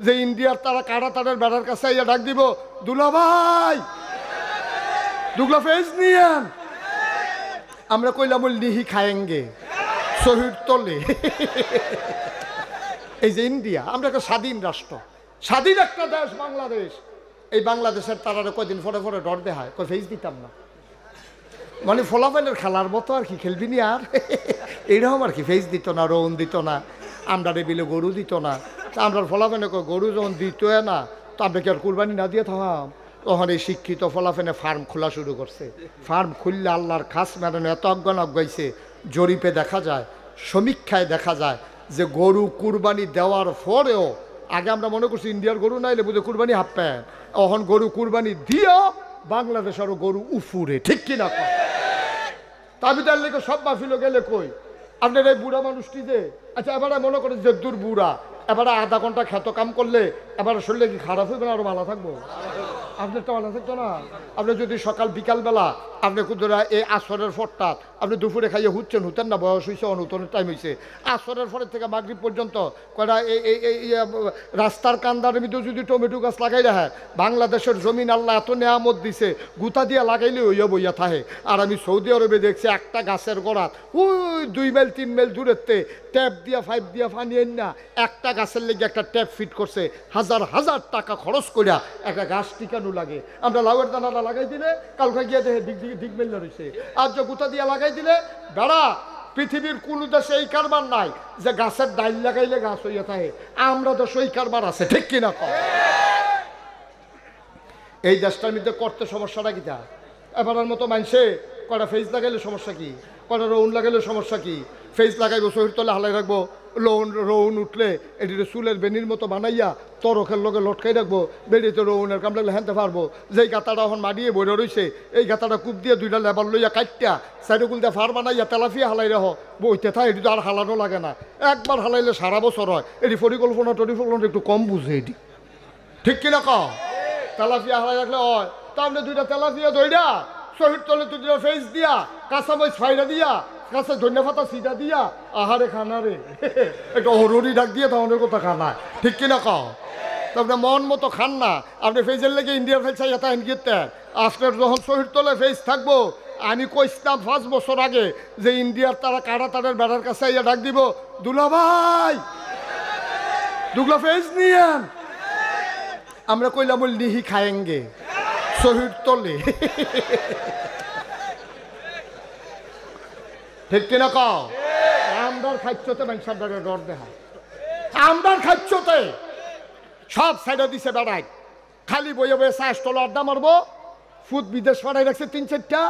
যে ইন্ডিয়ার তারা কাটাতারের বেড়ার কাছে ইয়া ডাক দিব, দুলা ভাই দুগলা ফেজ নিয়েন। আমরা কইলাম লিহি খায়েঙ্গে শহীদ তলে। এই যে ইন্ডিয়া, আমরা একটা স্বাধীন রাষ্ট্র, স্বাধীন একটা দেশ বাংলাদেশ। এই বাংলাদেশের তারা কয়দিন পরে পরে ডর দেখায়, কই ফেজ দিতাম না। মানে ফলাফলের খেলার মতো আর কি, খেলবি নি আর এইরকম আর কি। ফেজ দিত না, রৌন দিত না, আমরা বিলে গরু দিত না। আমরা ফলাফেনে গরু যখন দিত না, তো আমরা কি আর কুরবানি না দিয়ে থাকাম? তখন এই শিক্ষিত ফলাফেনে ফার্ম খোলা শুরু করছে। ফার্ম খুললে আল্লাহর খাস ম্যাডাম এত অজ্ঞান অজ্ঞাইছে, জরিপে দেখা যায়, সমীক্ষায় দেখা যায় যে গরু কুরবানি দেওয়ার পরেও, আগে আমরা মনে করছি ইন্ডিয়ার গরু নাইলে বুঝে কুরবানি হাফ প্যান্ট, এখন গরু কুরবানি দিয়েও বাংলাদেশ আরও গরু উফুরে, ঠিক কিনা? আমি তার লেগে সব মাহফিল গেলে কই আপনার এই বুড়া মানুষটি যে, আচ্ছা এবারে মনে করেন যে দূর বুড়া, এবারে আধা ঘন্টা খ্যাত কাম করলে এবারে শরীরে কি খারাপ হইবে না, আরো ভালো থাকবো? আপনার তো ভালো থাকতো না। আপনি যদি সকাল বিকালবেলা আপনি কুদরা এই আসরের ফটটা আপনি দুপুরে খাইয়ে হুতেন না, বয়স হয়েছে, অনুতনের টাইম হয়েছে, আসরের ফলের থেকে মাগরিব পর্যন্ত কয়টা এই রাস্তার কান্দার ভিতরে যদি টমেটো গাছ লাগাই রাখে, বাংলাদেশের জমিন আল্লাহ এত নেয়ামত দিছে, গুতা দিয়ে লাগাইলে হইয়া বইয়া থাকে। আর আমি সৌদি আরবে দেখছি একটা গাছের গোড়াত ওই 2 মাইল 3 মাইল দূরেতে ট্যাপ দিয়া পাইপ দিয়া পানি এন না, একটা গাছের লেগে একটা ট্যাপ ফিট করছে, হাজার হাজার টাকা খরচ করিয়া একটা গাছ টিকানো লাগে। আমরা লাউয়ের দানাটা লাগাই দিলে কালকে গিয়ে দেখে দিক মেলে রয়েছে, আর যে গুতা দিয়া লাগাই দিলে বেড়া। পৃথিবীর কোন দেশে এই কারবার নাই যে গাছের ডাইল লাগাইলে গাছ হইয়া থাকে। আমরা দেশে এই কারবার আছে, ঠিক কিনা? এই দেশটার মধ্যে করতে সমস্যাটা কি? এবারের মতো মানুষে কটা ফেজ লাগাইলে সমস্যা কি, কটা রৌন লাগাইলে সমস্যা কি? ফেজ লাগাইবো, শরীর তলে হালাই রাখবো, রৌন উঠলে এটি চুলের বেনির মতো বানাইয়া তরকের লগে লটকাই রাখবো, বেরিয়েতে রৌনের কাম লাগলে হেনতে পারবো। যেই গাতাটা এখন মারিয়ে বইরে রয়েছে, এই গাতাটা কূপ দিয়ে 2টা লেবার লইয়া কাটটা সাইডগুল দিয়ে ফার বানাইয়া তেলাফিয়া হালাই রাখ, বইতে থাকে। এটি তো আর হালানো লাগে না, একবার হালাইলে সারা বছর হয়। এটি পরিকল্পনা একটু কম বুঝে, এটি ঠিক কিনা? তেলাফিয়া হালাই রাখলে হয়। তাহলে 2টা তেলাফিয়া ধইরা শহীদ তলে 2টা ফেস দিয়া, কাঁচা মরিচ ফাইরা দিয়া, কাছে ধন্যবাদ সিটা দিয়া, আহারে খানা রে একটা হরুরি ডাক দিয়ে তাহলে কথা খানা, ঠিক কিনা? তারপরে মন মতো খান না। আপনি ফেজের লেগে ইন্ডিয়ার ফেজ চাই এটা এনগিতে আপনার যখন শহীদ তলে ফেজ থাকবো, আমি কইছিলাম 5 বছর আগে যে ইন্ডিয়ার তারা কাটাতারের বেড়ার কাছে ইয়া ডাক দিব, দুলা ভাই দুগলা ফেজ নিয়েন। আমরা কইলাম লিহি খায়েঙ্গে শহীদ তলে, ঠিক কিনা? আমদার খাচ্ছতে মানুষের ডর দেখা, আমদার খাচ্ছতে সব সাইডে দিছে বেড়াই, খালি বইয়ে বইয়ে চাষ তলে আড্ডা মারবো। ফুট বিদেশ ফাড়াই রাখছে 3-4টা,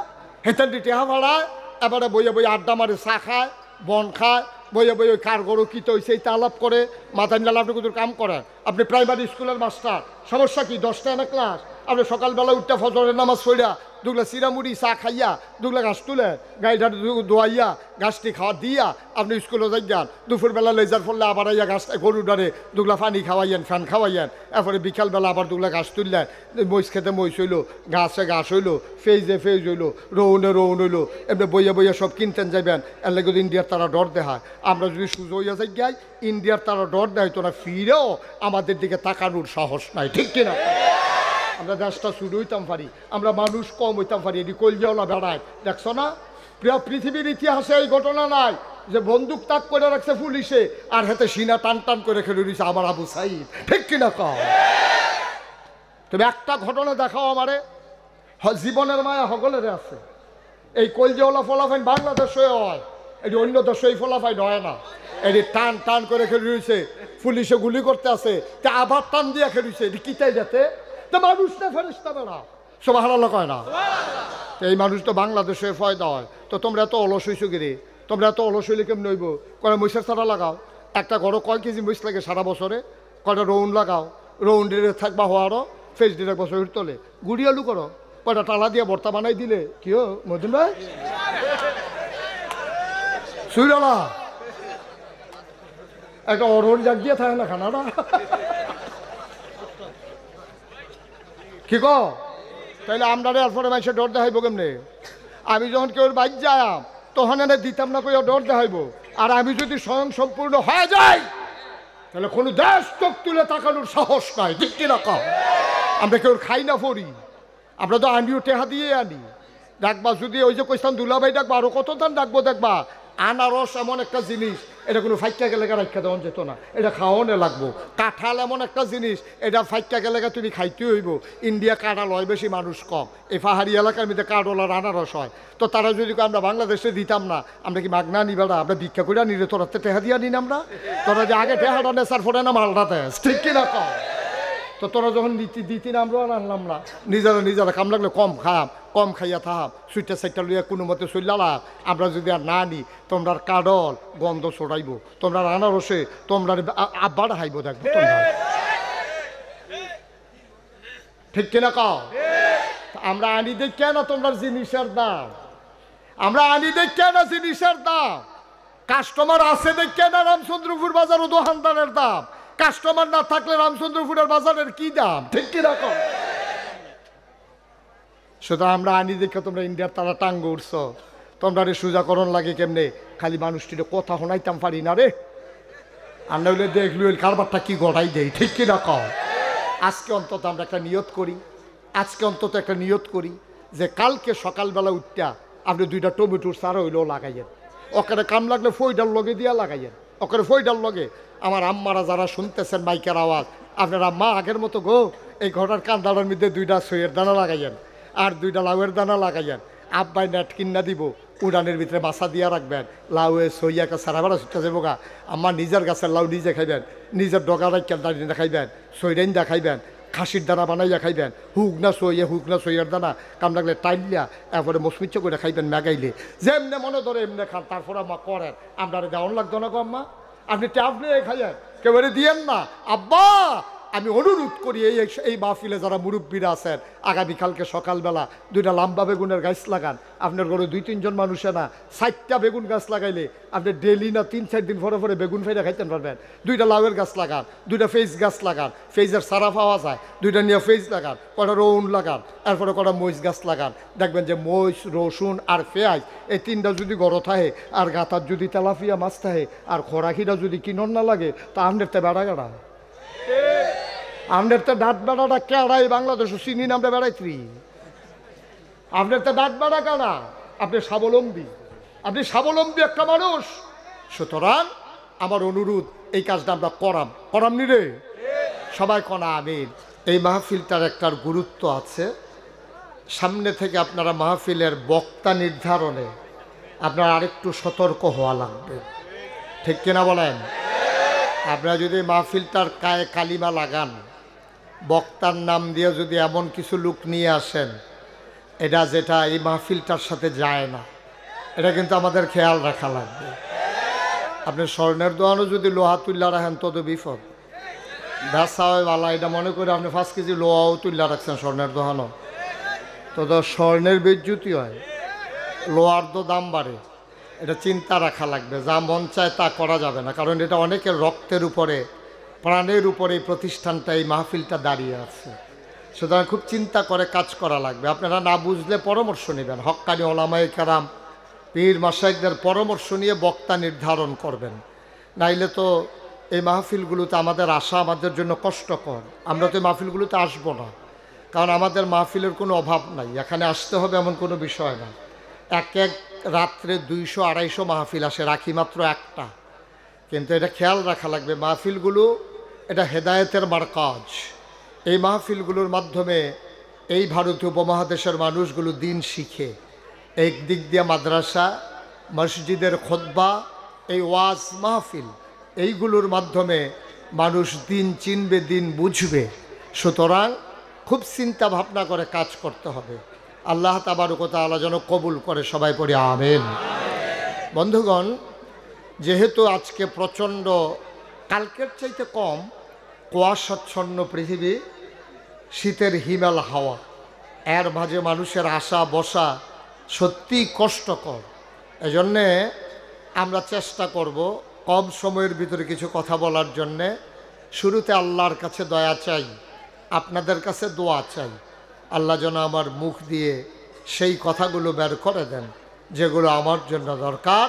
হেঁটেন টেহা ভাড়ায়, এবারে বইয়ে বইয়ে আড্ডা মারে, চা খায়, বন খায়, বইয়ে বইয়ে কার গরু কী তো হয়েছে এইটা আলাপ করে, মাথায় নিলে আপনি কত কাম করেন। আপনি প্রাইমারি স্কুলের মাস্টার, সমস্যা কি? 10টা না ক্লাস, আপনি সকালবেলা উঠতে ফজরের নামাজ পড়িয়া 2 চিরামুড়ি চা খাইয়া 2 গাছ তুলে গাড়িটা ধোয়াইয়া গাছটি খাওয়া দিয়া আপনি স্কুলে যাই যান। দুপুরবেলা লেজার ফললে আবার আইয়া গাছ গরু ডারে 2 পানি খাওয়াইয়েন, ফ্যান খাওয়াইয়েন। এরপরে বিকালবেলা আবার 2 গাছ তুললেন, মহিষ খেতে মহিষ হইলো, গাছে গাছ হইলো, ফেজে ফেজ হইলো, রৌনে রৌন হইলো। এমনি বইয়া বইয়া সব কিনতেন যাইবেন। এর লাগে ইন্ডিয়ার তারা ডর দেখায়। আমরা যদি সুযোগ হইয়া যাই যাই, ইন্ডিয়ার তারা ডর দেয় তো না, ফিরেও আমাদের দিকে তাকানোর সাহস নাই, ঠিক কিনা? আমরা দেশটা শুরু হইতাম পারি, আমরা মানুষ কম হইতাম পারি। এটি কলজিয়াওয়ালা বেড়ায়, দেখছো না? পৃথিবীর ইতিহাসে এই ঘটনা নাই যে বন্দুক তাক করে রাখছে পুলিশে আর হাতে সিনা টান টান করে খেলে দিয়েছে আমার আবু সাইদ, ঠিক কিনা? তুমি একটা ঘটনা দেখাও আমারে, জীবনের মায়া সকলের আছে। এই কলজিয়াওয়ালা ফলাফাইন বাংলাদেশে হয়, এটি অন্য দেশে এই ফলাফাইন হয় না। এটি টান টান করে খেলে দিয়েছে, পুলিশে গুলি করতে আছে, তা আবার টান দিয়ে খেলেছে। এটি কিতাই যাতে মানুষ না ফেরেশতা বেড়া, সুবহানাল্লাহ কয় না? এই মানুষ তো বাংলাদেশে ফয়দা হয়। তো তোমরা এত অলস হইছো গিরে, তোমরা এত অলস হইলে কেমন হইব? কয়টা মহিষের ছাড়া লাগাও, একটা ঘরে কয় কেজি মহিষ লাগে সারা বছরে, কয়টা রৌন লাগাও, রৌন দিয়ে থাকবা হওয়ারও, ফেস দিয়ে রাখবা শরীর তলে, গুড়ি আলু করো, কয়টা টালা দিয়ে ভর্তা বানাই দিলে কি হো মদিন ভাই? সুইরালা একটা অরহর জাগ দিয়ে থাকে না খানাটা, কি কো? তাইলে আমরা এরপরে মানুষের ডর দেখাইব কেমনে? আমি যখন কেউ বাইক যাই তখন এনে দিতাম না কেউ ডর দেখাইব। আর আমি যদি স্বয়ং সম্পূর্ণ হয়ে যাই তাহলে কোনো দেশ চোখ তুলে তাকানোর সাহস নাই, ঠিক কিনা কও? আমরা কেউ খাই না পড়ি, আমরা তো আনিও টেহা দিয়ে আনি। ডাকবা যদি ওই যে কইতাম দুলাভাই ডাকবা, আরো কত দান ডাকবো, দেখবা আনারস এমন একটা জিনিস, এটা কোনো ফাইকা গেলে রাখা দেওয়া যেত না, এটা খাওয়ানো লাগবো। কাঁঠাল এমন একটা জিনিস, এটা ফাইকা গেলে তুমি খাইতে হইব। ইন্ডিয়া কাঁঠাল হয় বেশি, মানুষ কম, এই পাহাড়ি এলাকার মধ্যে কাঁঠাল আর আনারস হয়। তো তারা যদি আমরা বাংলাদেশে দিতাম না, আমরা কি মাগনা নিবেলা, আমরা ভিক্ষা করে নিলে তোরাতে টেহা দিয়া নিন আমরা? তোরা যে আগে টেহাটা নেশার ফোটে না মালটাতে, ঠিক কিনা কম? তো তোরা যখন দিতি না, আমরাও আনলাম না, নিজেরা কাম লাগলে কম খাম, কম খাইয়া থাম, সুইটা সাইটা লইয়া কোনো মতে চললাম। আমরা যদি আর না নি, তোমরা কাডল গন্ধ ছড়াইব, তোমরা আনারসে তোমরা আব্বাটা হাইব, দেখবো তোমরা, ঠিক কিনা কও? আমরা আনি দেখে না তোমরা জিনিসের দাম, আমরা আনি দেখে না জিনিসের দাম। কাস্টমার আছে দেখে না রামচন্দ্রপুর বাজার ও দোকানদারের দাম, কাস্টমার না থাকলে রামচন্দ্রপুরের বাজারের কি দাম, ঠিক কিরকম? শুধু আমরা আনি দেখে তোমরা ইন্ডিয়ার তারা টাঙ্গ উঠছ, তোমরা রে সোজাকরণ লাগে কেমনে? খালি মানুষটির কথা শোনাইতাম পারি না রে, আর নইলে দেখলি ওই কারবারটা কি গড়াই দেয়, ঠিক কিরকম? আজকে অন্তত আমরা একটা নিয়ত করি, আজকে অন্তত একটা নিয়ত করি যে কালকে সকালবেলা উঠটা আপনি 2টা টমেটোর সারা হইলেও লাগাইয়েন, ওখানে কাম লাগলে ফইডার লগে দিয়া লাগাইয়েন, ওখানে ফইডার লগে। আমার আম্মারা যারা শুনতেছেন মাইকের আওয়াজ, আপনার আম্মা আগের মতো গো এই ঘোড়ার কান্দাটার মধ্যে 2টা সইয়ের দানা লাগাইয়েন আর 2টা লাউয়ের দানা লাগাইয়েন। আব্বাই নেট কিনা দিব, উড়ানের ভিতরে বাসা দিয়া রাখবেন, লাউয়ে সইয়াকে সারা বেড়া ছুটতে যাবো গা। আম্মা নিজের গাছের লাউ নিজে খাইবেন, নিজের ডগা রাখেন দাঁড়িয়ে খাইবেন, সইরেন দা খাইবেন, খাসির দানা বানাইয়া খাইবেন, হুক না সইয়ের দানা কাম লাগলে টাইলিয়া এরপরে মসমিচ্ছ করে খাইবেন ম্যাগাইলে, যেমনে মনে ধরে এমনি খান। তারপরে আম্মা করেন, আমরা দেওয়ান লাগতো না গো আম্মা, আপনি ট্যাব নিয়ে খাইয়েন, কেউ দিয়েন না। আব্বা আমি অনুরোধ করি এই মাহফিলে যারা মুরব্বীরা আছেন, আগামীকালকে সকালবেলা 2টা লম্বা বেগুনের গাছ লাগান। আপনার ঘরে 2-3 জন মানুষে না 4টা বেগুন গাছ লাগাইলে আপনি ডেলি না 3-4 দিন পরে বেগুন ফেরা খাইতে পারবেন। 2টা লাউয়ের গাছ লাগান, 2টা ফেজ গাছ লাগান, ফেজের সারা পাওয়া যায়, 2টা নিয়ে ফেজ লাগান, কটা রৌন লাগান, এরপরে কটা মরিচ গাছ লাগান। দেখবেন যে মরিচ, রসুন আর পেঁয়াজ এই 3টা যদি গড় থাকে, আর গাতার যদি তেলাপিয়া মাছ থাকে, আর খোরাকিটা যদি কিনন না লাগে, তা আপনার তো বেড়া গাড়া, আপনার তো ডাট বেড়াটা কেড়াই বাংলাদেশ চিনি নামটা বেড়াইত্রি, আপনার তো ডাট বেড়া কেড়া, আপনি স্বাবলম্বী একটা মানুষ। সুতরাং আমার অনুরোধ, এই কাজটা আমরা করামনি রে সবাই কনা আমিন। এই মাহফিলটার একটার গুরুত্ব আছে, সামনে থেকে আপনারা মাহফিলের বক্তা নির্ধারণে আপনারা আরেকটু সতর্ক হওয়া লাগবে, ঠিক কিনা বলেন? আপনারা যদি মাহফিলটার গায়ে কালিমা লাগান, বক্তার নাম দিয়ে যদি এমন কিছু লোক নিয়ে আসেন যেটা এই মাহফিলটার সাথে যায় না, এটা কিন্তু আমাদের খেয়াল রাখা লাগবে। আপনি স্বর্ণের দোকানও যদি লোহা তুল্লা রাখেন তত বিপদ, ব্যবসা হয় বালা, এটা মনে করে আপনি 5 কেজি লোহাও তুল্লা রাখছেন স্বর্ণের দোকানও, তো স্বর্ণের বেজ্জুতি হয়, লোহার তো দাম বাড়ে। এটা চিন্তা রাখা লাগবে, যা মন চায় তা করা যাবে না, কারণ এটা অনেকের রক্তের উপরে, প্রাণের উপরে এই প্রতিষ্ঠানটা, এই মাহফিলটা দাঁড়িয়ে আছে। সুতরাং খুব চিন্তা করে কাজ করা লাগবে। আপনারা না বুঝলে পরামর্শ নেবেন, হক্কানি ওলামায়ে কেরাম, পীর মাশায়েখদের পরামর্শ নিয়ে বক্তা নির্ধারণ করবেন। নাইলে তো এই মাহফিলগুলোতে আমাদের আসা আমাদের জন্য কষ্টকর, আমরা তো এই মাহফিলগুলোতে আসবো না, কারণ আমাদের মাহফিলের কোনো অভাব নাই, এখানে আসতে হবে এমন কোনো বিষয় না। এক রাত্রে 200-250 মাহফিল আসে, রাখি মাত্র একটা। কিন্তু এটা খেয়াল রাখা লাগবে, মাহফিলগুলো এটা হেদায়েতের মারকাজ। এই মাহফিলগুলোর মাধ্যমে এই ভারতীয় উপমহাদেশের মানুষগুলো দিন শিখে, এক দিক দিয়ে মাদ্রাসা, মসজিদের খুতবা, এই ওয়াজ মাহফিল, এইগুলোর মাধ্যমে মানুষ দিন চিনবে, দিন বুঝবে। সুতরাং খুব চিন্তা ভাবনা করে কাজ করতে হবে। আল্লাহ তাবারক ওয়া তাআলা যেন কবুল করে, সবাই পড়ি আমিন। বন্ধুগণ, যেহেতু আজকে প্রচণ্ড, কালকের চাইতে কম কুয়াশাচ্ছন্ন পৃথিবী, শীতের হিমেল হাওয়া, এর মাঝে মানুষের আসা বসা সত্যিই কষ্টকর। এজন্যে আমরা চেষ্টা করব কম সময়ের ভিতরে কিছু কথা বলার জন্যে। শুরুতে আল্লাহর কাছে দয়া চাই, আপনাদের কাছে দোয়া চাই, আল্লাহ যেন আমার মুখ দিয়ে সেই কথাগুলো বের করে দেন যেগুলো আমার জন্য দরকার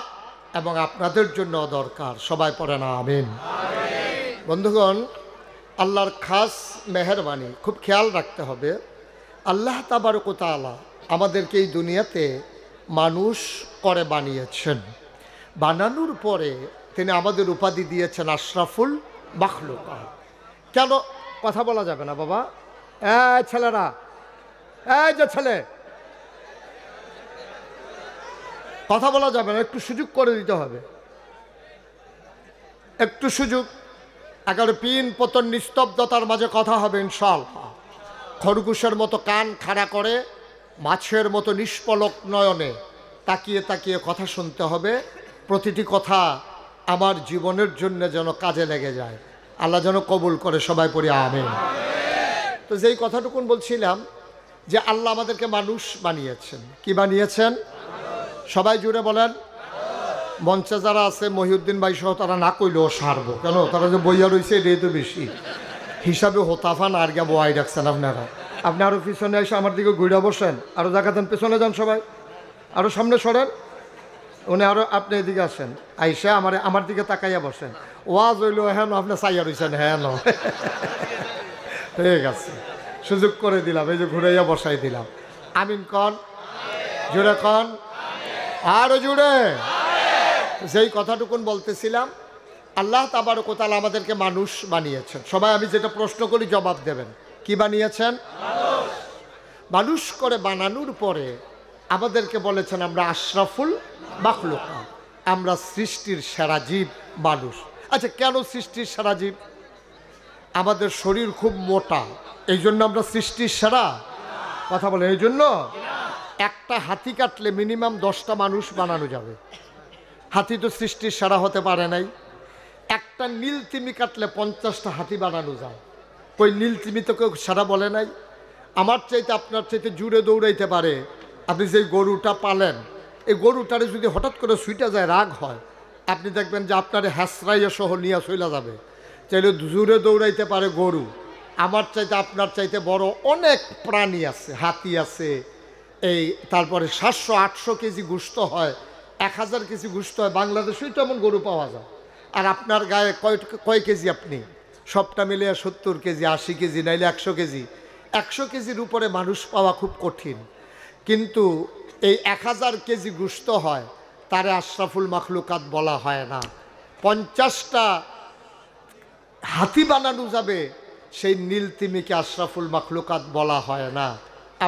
এবং আপনাদের জন্য দরকার। সবাই পড়ে না আমিন। বন্ধুগণ, আল্লাহর খাস মেহেরবানি খুব খেয়াল রাখতে হবে। আল্লাহ তাবারক ওয়া তাআলা আমাদেরকে এই দুনিয়াতে মানুষ করে বানিয়েছেন। বানানোর পরে তিনি আমাদের উপাধি দিয়েছেন আশরাফুল মাখলুকাত। কেন কথা বলা যাবে না বাবা? এই ছেলেরা, এই যে ছেলে, কথা বলা যাবে না, একটু সুযোগ করে দিতে হবে, একটু সুযোগ। একেবারে পিন পতন নিস্তব্ধতার মাঝে কথা হবে ইনশাআল্লাহ। খরগোশের মতো কান খাড়া করে মাছের মতো নিষ্পলক নয়নে তাকিয়ে তাকিয়ে কথা শুনতে হবে। প্রতিটি কথা আমার জীবনের জন্য যেন কাজে লেগে যায়, আল্লাহ যেন কবুল করে। সবাই পড়ি আমিন। তো যেই কথাটুকুন বলছিলাম যে আল্লাহ আমাদেরকে মানুষ বানিয়েছেন। কি বানিয়েছেন? সবাই জুড়ে বলেন। মঞ্চে যারা আছে মহিউদ্দিন ভাই সহ তারা না কইলেও সারব, কেন তারা যে বইয়া রয়েছে এটাই তো বেশি হিসাবে হোতাফান আর গা বয়াই রাখছেন আপনারা। আপনি আরও পিছনে এসে আমার দিকে ঘুরে বসেন, আরও জায়গা দেন, পেছনে যান সবাই, আরও সামনে সরেন, উনি আরও আপনি এদিকে আসেন, আইসা আমার দিকে তাকাইয়া বসেন। ওয়াজ হইলো হ্যাঁ আপনি চাইয়া রয়েছেন, হ্যাঁ ন ঠিক আছে, সুযোগ করে দিলাম, এই যে ঘুরাইয়া বসাই দিলাম। আমিন কন, জুড়ে কন, আরও জুড়ে। যেই কথাটুকুন বলতেছিলাম, আল্লাহ তাবারক ওয়া তাআলা আমাদেরকে মানুষ বানিয়েছেন। সবাই আমি যেটা প্রশ্ন করি জবাব দেবেন। কি বানিয়েছেন? মানুষ করে বানানোর পরে আমাদেরকে বলেছেন আমরা আশরাফুল মাখলুকাত, আমরা সৃষ্টির সেরা জীব মানুষ। আচ্ছা, কেন সৃষ্টির সেরা জীব? আমাদের শরীর খুব মোটা, এই জন্য আমরা সৃষ্টির সেরা? কথা বলেন এই জন্য? একটা হাতি কাটলে মিনিমাম 10টা মানুষ বানানো যাবে। হাতি তো সৃষ্টির সেরা হতে পারে নাই। একটা নীল তিমি কাটলে 50টা হাতি বানানো যায়। ওই নীল তিমি তো কেউ সেরা বলে নাই। আমার চাইতে আপনার চাইতে জুড়ে দৌড়াইতে পারে। আপনি যে গরুটা পালেন, এই গরুটারে যদি হঠাৎ করে সুইটা যায়, রাগ হয়, আপনি দেখবেন যে আপনার হ্যাসরাইয়া সহ নিয়ে চলে যাবে। চাইলে জুড়ে দৌড়াইতে পারে গরু। আমার চাইতে আপনার চাইতে বড় অনেক প্রাণী আছে, হাতি আছে, এই তারপরে 700-800 কেজি গোশত হয়, 1000 কেজি গোশত হয়। বাংলাদেশেই তো এমন গরু পাওয়া যায়। আর আপনার গায়ে কয় কেজি? আপনি সবটা মিলিয়ে 70 কেজি, 80 কেজি, নাইলে 100 কেজি। 100 কেজির উপরে মানুষ পাওয়া খুব কঠিন। কিন্তু এই 1000 কেজি গোশত হয়, তারে আশরাফুল মাখলুকাত বলা হয় না। 50টা হাতি বানানো যাবে, সেই নীল তিমিকে আশরাফুল মাখলুকাত বলা হয় না।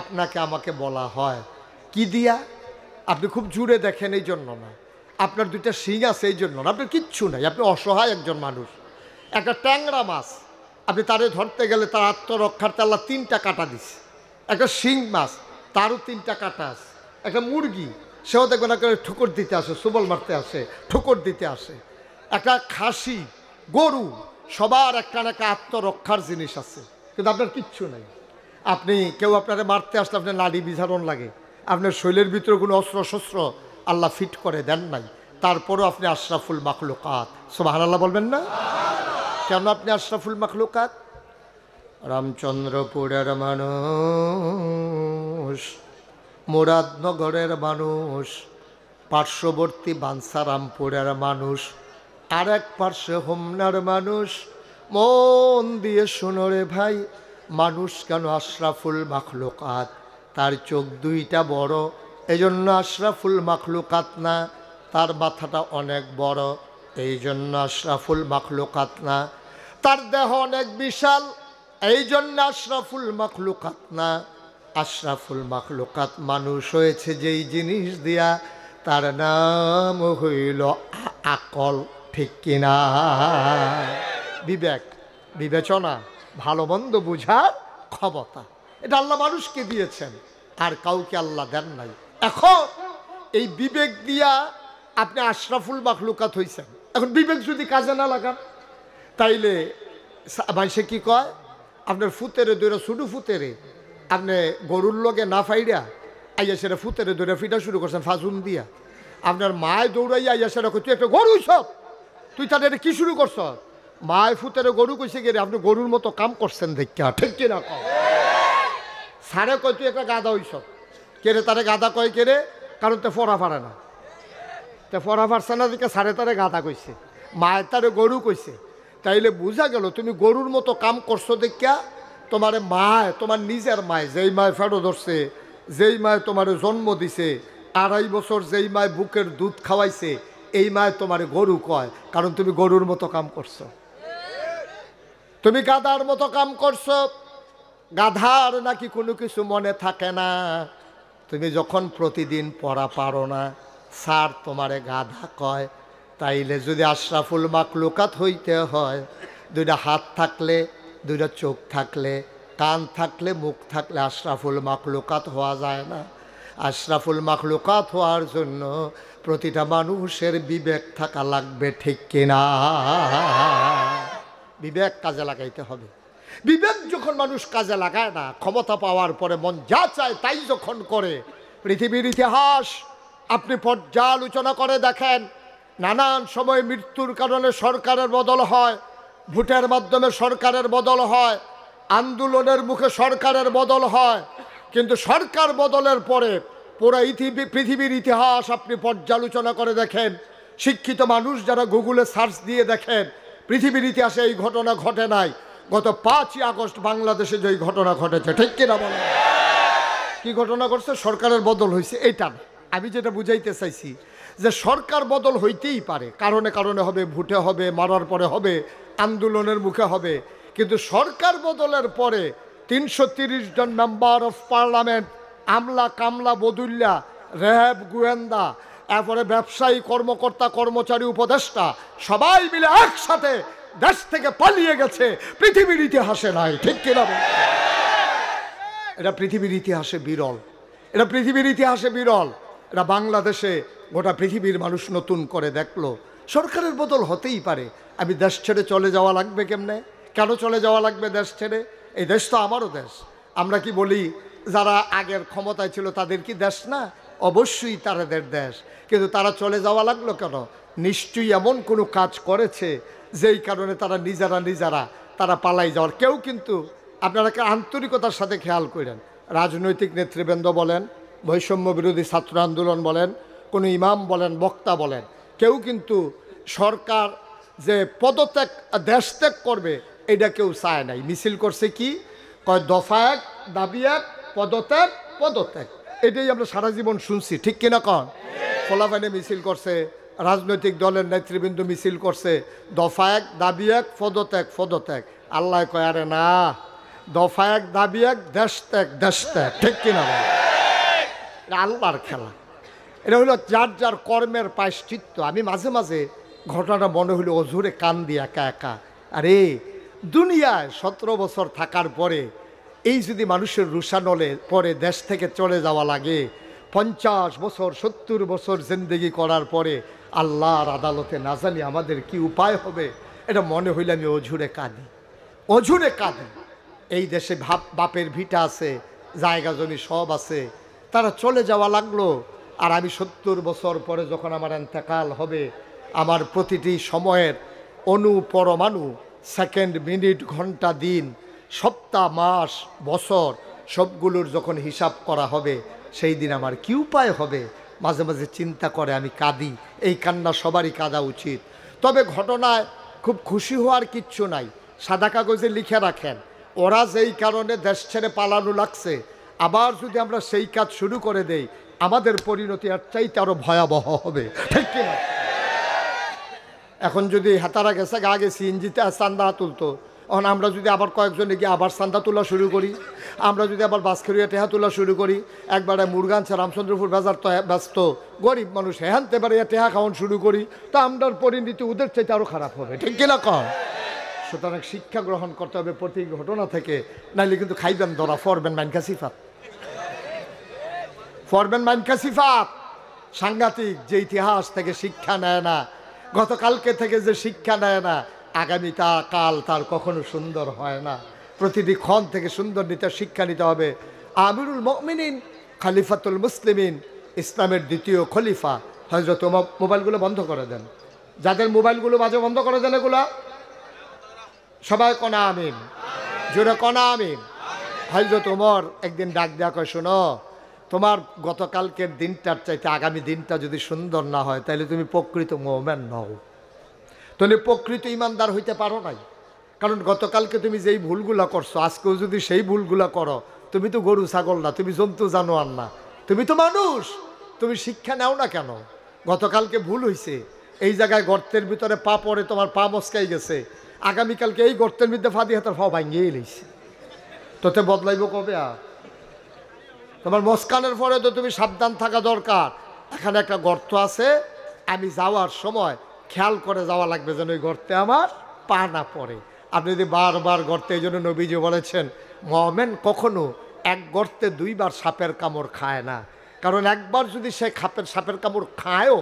আপনাকে আমাকে বলা হয় কি দিয়া? আপনি খুব জুড়ে দেখেন এই জন্য না, আপনার 2টা শিং আছে এই জন্য না, আপনার কিচ্ছু নাই, আপনি অসহায় একজন মানুষ। একটা ট্যাংরা মাছ আপনি তারে ধরতে গেলে তার আত্মরক্ষার্থে আল্লাহ 3টা কাঁটা দিছে। একটা শিং মাছ, তারও 3টা কাঁটা আছে। একটা মুরগি, সেও দেখবেন একটা ঠোকর দিতে আসে, সুবল মারতে আসে, ঠোকর দিতে আসে। একটা খাসি, গরু, সবার একটা না একটা আত্মরক্ষার জিনিস আছে, কিন্তু আপনার কিচ্ছু নাই। আপনি কেউ আপনারা মারতে আসলে আপনার নাড়ি বিঝারণ লাগে, আপনার শরীরের ভিতরে কোনো অস্ত্র শস্ত্র আল্লাহ ফিট করে দেন নাই, তারপরেও আপনি আশরাফুল মাখলুকাত। সুবহানাল্লাহ বলবেন না? কেন আপনি আশরাফুল মাখলুকাত? রামচন্দ্রপুরের মানুষ, মুরাদনগরের মানুষ, পার্শ্ববর্তী বাঞ্ছারামপুরের মানুষ, আর এক পার্শ্বে হোমনার মানুষ। মন দিয়ে শোনো রে ভাই, মানুষ কেন আশরাফুল মাখলুকাত? তার চোখ 2টা বড়, এই জন্য আশরাফুল মাখলুকাত না। তার মাথাটা অনেক বড়, এই জন্য আশরাফুল মাখলুকাত না। তার দেহ অনেক বিশাল, এই জন্য আশরাফুল মাখলুকাত না। আশরাফুল মাখলুকাত মানুষ হয়েছে যেই জিনিস দিয়া, তার নাম হইল আকল। ঠিক কিনা? বিবেক, বিবেচনা, ভালো মন্দ বুঝার ক্ষমতা, এটা আল্লাহ মানুষকে দিয়েছেন, আর কাউকে আল্লাহ দেন নাই। এখন এই বিবেক দিয়া আপনি আশরাফুল মাখলুকাত হইছেন। এখন বিবেক যদি কাজে না লাগান, তাইলে মানুষে কি কয়, আপনার ফুতেরে দৈরা ছুটু ফুতেরে আপনি গরুর লগে না ফাইডা আইয়া সেটা ফুতেরে দৈরা ফিটা শুরু করছেন ফাজুন দিয়া। আপনার মায় দৌড়াইয়া আইয়া সেটা তুই একটা গরু সব, তুই তাদের কি শুরু করছ? মায় ফুতেরে গরু কইছে গেলে আপনি গরুর মতো কাম করছেন দেখা। ঠিক কিনা? সারে কয় তুই একটা গাদা হইস। কেড়ে তারে গাদা কয় কেড়ে? কারণ তে ফরা ফারে না, তে ফরা ফারছে না দিকে সারে তারে গাদা কইছে, মায়ের তারে গরু কইছে। তাইলে বোঝা গেল তুমি গরুর মতো কাম করছো দেখিয়া তোমার মায়, তোমার নিজের মায়, যেই মায় ফেরো ধরছে, যেই মায় তোমার জন্ম দিছে, 2.5 বছর যেই মায় বুকের দুধ খাওয়াইছে, এই মায় তোমার গরু কয়, কারণ তুমি গরুর মতো কাম করছো। তুমি গাধার মতো কাম করছো। গাধার নাকি কোনো কিছু মনে থাকে না। তুমি যখন প্রতিদিন পড়া পারো না, স্যার তোমারে গাধা কয়। তাইলে যদি আশরাফুল মাখলুকাত হইতে হয়, 2টা হাত থাকলে, 2টা চোখ থাকলে, কান থাকলে, মুখ থাকলে আশরাফুল মাখলুকাত হওয়া যায় না। আশরাফুল মাখলুকাত হওয়ার জন্য প্রতিটা মানুষের বিবেক থাকা লাগবে, ঠিক কিনা? বিবেক কাজে লাগাইতে হবে। বিবেক যখন মানুষ কাজে লাগায় না, ক্ষমতা পাওয়ার পরে মন যা চায় তাই যখন করে, পৃথিবীর ইতিহাস আপনি পর্যালোচনা করে দেখেন, নানান সময় মৃত্যুর কারণে সরকারের বদল হয়, ভোটের মাধ্যমে সরকারের বদল হয়, আন্দোলনের মুখে সরকারের বদল হয়, কিন্তু সরকার বদলের পরে পুরো পৃথিবীর ইতিহাস আপনি পর্যালোচনা করে দেখেন, শিক্ষিত মানুষ যারা গুগলে সার্চ দিয়ে দেখেন, পৃথিবীর ইতিহাসে এই ঘটনা ঘটে নাই। গত 5ই আগস্ট বাংলাদেশে যে ঘটনা ঘটেছে, ঠিক কিনা বলেন? কি ঘটনা ঘটছে? সরকারের বদল হয়েছে। এইটা না, আমি যেটা বুঝাইতে চাইছি যে সরকার বদল হইতেই পারে, কারণে কারণে হবে, ভোটে হবে, মারার পরে হবে, আন্দোলনের মুখে হবে, কিন্তু সরকার বদলের পরে 330 জন মেম্বার অফ পার্লামেন্ট, আমলা কামলা বদুল্লা, র্যাব গোয়েন্দা, এরপরে ব্যবসায়ী কর্মকর্তা কর্মচারী উপদেষ্টা সবাই মিলে একসাথে দেশ থেকে পালিয়ে গেছে, পৃথিবীর ইতিহাসে নাই, ঠিক কিনা? এটা পৃথিবীর ইতিহাসে বিরল, এটা পৃথিবীর ইতিহাসে বিরল। এটা বাংলাদেশে গোটা পৃথিবীর মানুষ নতুন করে দেখলো। সরকারের বদল হতেই পারে, আমি দেশ ছেড়ে চলে যাওয়া লাগবে কেমনে? কেন চলে যাওয়া লাগবে দেশ ছেড়ে? এই দেশ তো আমারও দেশ। আমরা কি বলি যারা আগের ক্ষমতায় ছিল তাদের কি দেশ না? অবশ্যই তাদের দেশ, কিন্তু তারা চলে যাওয়া লাগলো কেন? নিশ্চয়ই এমন কোনো কাজ করেছে যেই কারণে তারা নিজেরা তারা পালাই যাওয়ার। কেউ কিন্তু আপনারা আন্তরিকতার সাথে খেয়াল করেন, রাজনৈতিক নেতৃবৃন্দ বলেন, বৈষম্য বিরোধী ছাত্র আন্দোলন বলেন, কোনো ইমাম বলেন, বক্তা বলেন, কেউ কিন্তু সরকার যে পদত্যাগ, দেশ ত্যাগ করবে এটা কেউ চায় নাই। মিছিল করছে কি কয়? দফা 1, দাবি 1, পদত্যাগ, পদত্যাগ। এটাই আমরা সারা জীবন শুনছি, ঠিক কিনা কন? ফলাফাইনে মিছিল করছে, রাজনৈতিক দলের নেতৃবৃন্দ মিছিল করছে, দফা 1, দাবি 1, পদত্যাগ, পদত্যাগ। আল্লাহ কয় আরে না, দফা 1, দাবি 1, দেশ ত্যাগ, দেশ ত্যাগ, ঠিক কিনা? এটা আল্লাহর খেলা। এটা হলো যার যার কর্মের প্রায়শ্চিত্ত। আমি মাঝে মাঝে ঘটনাটা মনে হলো অঝুরে কান দিয়ে একা একা, আরে দুনিয়ায় 17 বছর থাকার পরে এই যদি মানুষের রুষানলে পরে দেশ থেকে চলে যাওয়া লাগে, 50 বছর 70 বছর জিন্দেগি করার পরে আল্লাহর আদালতে না জানি আমাদের কি উপায় হবে, এটা মনে হইলে আমি অঝুরে কাঁদি, অঝুরে কাঁদি। এই দেশে বাপের ভিটা আছে, জায়গা জমি সব আছে, তারা চলে যাওয়া লাগলো। আর আমি 70 বছর পরে যখন আমার ইন্তেকাল হবে, আমার প্রতিটি সময়ের অণু পরমাণু, সেকেন্ড, মিনিট, ঘন্টা, দিন, সপ্তাহ, মাস, বছর সবগুলোর যখন হিসাব করা হবে, সেই দিন আমার কি উপায় হবে? মাঝে মাঝে চিন্তা করে আমি কাঁদি। এই কান্না সবারই কাঁদা উচিত। তবে ঘটনায় খুব খুশি হওয়ার কিচ্ছু নাই। সাদা কাগজে লিখে রাখেন, ওরা যেই কারণে দেশ ছেড়ে পালানো লাগছে, আবার যদি আমরা সেই কাজ শুরু করে দেই, আমাদের পরিণতি আর চাইতে আরো ভয়াবহ হবে, ঠিক কিনা? এখন যদি হাতারা গেছে আগে সিএনজিতে চান্দা তুলতো, এখন আমরা যদি আবার কয়েকজনে গিয়ে আবার চান্দা তোলা শুরু করি, আমরা যদি আবার বাসখেরিয়া টেহা তোলা শুরু করি, একবারে মুরগানছে রামচন্দ্রপুর বাজার তো ব্যস্ত, গরিব মানুষ হেহানতে পারে টেহা খাওয়ান শুরু করি, তো আমরার পরিণতি ওদের চাইতে আরও খারাপ হবে, ঠিক কিনা কন? সুতরাং শিক্ষা গ্রহণ করতে হবে প্রতি ঘটনা থেকে, নাইলে কিন্তু খাইবেন ধরা, ফরবেন মাইনকা সিফাত, ফরবেন মাইনকা সিফাত। সাংঘাতিক। যে ইতিহাস থেকে শিক্ষা নেয় না, গতকালকে থেকে যে শিক্ষা নেয় না, আগামীটা কাল তার কখনো সুন্দর হয় না। প্রতিটি ক্ষণ থেকে সুন্দর নিতে শিক্ষা নিতে হবে। আমিরুল মুমিনিন খলিফাতুল মুসলিমিন, ইসলামের দ্বিতীয় খলিফা হযরত ওমর। মোবাইলগুলো বন্ধ করে দেন, যাদের মোবাইলগুলো মাঝে বন্ধ করে দেন, এগুলা সবাই কনা আমিন, জোরে কনা আমিন। হযরত ওমর একদিন ডাক দেয়া কয়, শোনো, তোমার গতকালকের দিনটার চাইতে আগামী দিনটা যদি সুন্দর না হয়, তাহলে তুমি প্রকৃত মুমিন নও। তুমি প্রকৃত ইমানদার হইতে পারো নাই। কারণ গতকালকে তুমি যেই ভুলগুলা করছো, আজকেও যদি সেই ভুলগুলা করো, তুমি তো গরু ছাগল না, তুমি জন্তু জানোয়ার না, তুমি তো মানুষ। তুমি শিক্ষা নাও না কেন? গতকালকে ভুল হয়েছে, এই জায়গায় গর্তের ভিতরে পা পড়ে তোমার পা মস্কাই গেছে, আগামীকালকে এই গর্তের মধ্যে ফাঁদি হাতের পা ভাঙিয়ে এলেছে, তোতে বদলাইব কবে? আর তোমার মস্কানের পরে তো তুমি সাবধান থাকা দরকার। এখানে একটা গর্ত আছে, আমি যাওয়ার সময় খেয়াল করে যাওয়া লাগবে যেন ওই গর্তে আমার পা না পড়ে। আপনি যদি বারবার গর্তে, এই জন্য নবীজি বলেছেন মুমিন কখনো এক গর্তে দুইবার সাপের কামড় খায় না। কারণ একবার যদি সে সাপের কামড় খায়ও,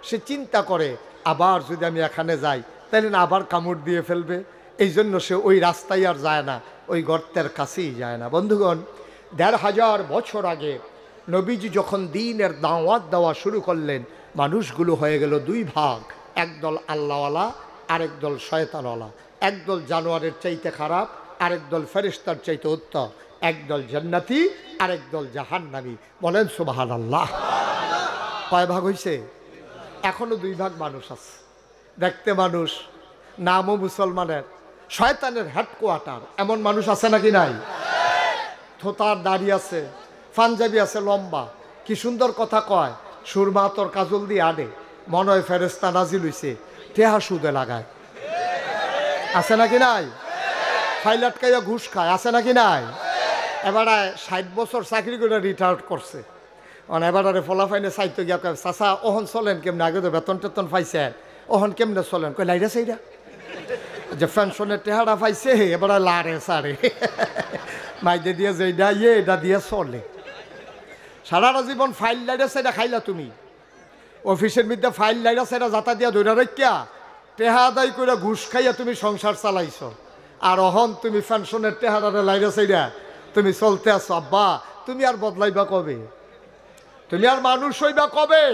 সে চিন্তা করে আবার যদি আমি এখানে যাই তাহলে না আবার কামড় দিয়ে ফেলবে, এই জন্য সে ওই রাস্তায় আর যায় না, ওই গর্তের কাছেই যায় না। বন্ধুগণ, ১৫০০ বছর আগে নবীজি যখন দ্বীনের দাওয়াত দেওয়া শুরু করলেন, মানুষগুলো হয়ে গেল দুই ভাগ, একদল আল্লাহওয়ালা, আরেক দল শয়তানওয়ালা। একদল জানোয়ারের চাইতে খারাপ, আরেক দল ফেরেশতার চাইতে উত্তম। একদল জান্নাতি, আরেক দল জাহান্নামী। বলেন সুবহানাল্লাহ। কয় ভাগ হইছে? এখনো দুই ভাগ মানুষ আছে। দেখতে মানুষ, নামও মুসলমানের, শয়তানের হেডকোয়ার্টার, এমন মানুষ আছে নাকি নাই? থোতার দাড়ি আছে, পাঞ্জাবি আছে লম্বা, কি সুন্দর কথা কয়, সুরমা তোর কাজল দিয়ে আডে, মনে হয় ফেরেশতা নাজিল হইছে, টেহা সুদে লাগায়, আছে নাকি নাই? ফাইলাট খাইয়া ঘুষ খায়, আছে নাকি নাই? এবারে ৬০ বছর চাকরি করে রিটায়ার্ড করছে, এবারে ফলাফাইনে চাইতে গিয়া কয় চাচা ওহন চলেন কেমনে, আগে তো বেতন টেতন পাইছে, ওহন কেমনে চলেন? কয় লাইরা চাইরা যে পেনশনের টেহারা পাইছে, এবারে লারে সারে মাইদে দিয়ে যেটা এটা দিয়ে চলে। সারাটা জীবন ফাইল লাইরা সেটা খাইলা তুমি, অফিসের মধ্যে ফাইল লাইরা সেটা যাতা দিয়া ধরে রেখা টেহা আদায় করে ঘুষ খাইয়া তুমি সংসার চালাইছ, আর অহন তুমি পেনশনের টেহারারে লাইরা সেইরা তুমি চলতে আসো। আব্বা, তুমি আর বদলাইবা কবে? তুমি আর মানুষ হইবা কবে?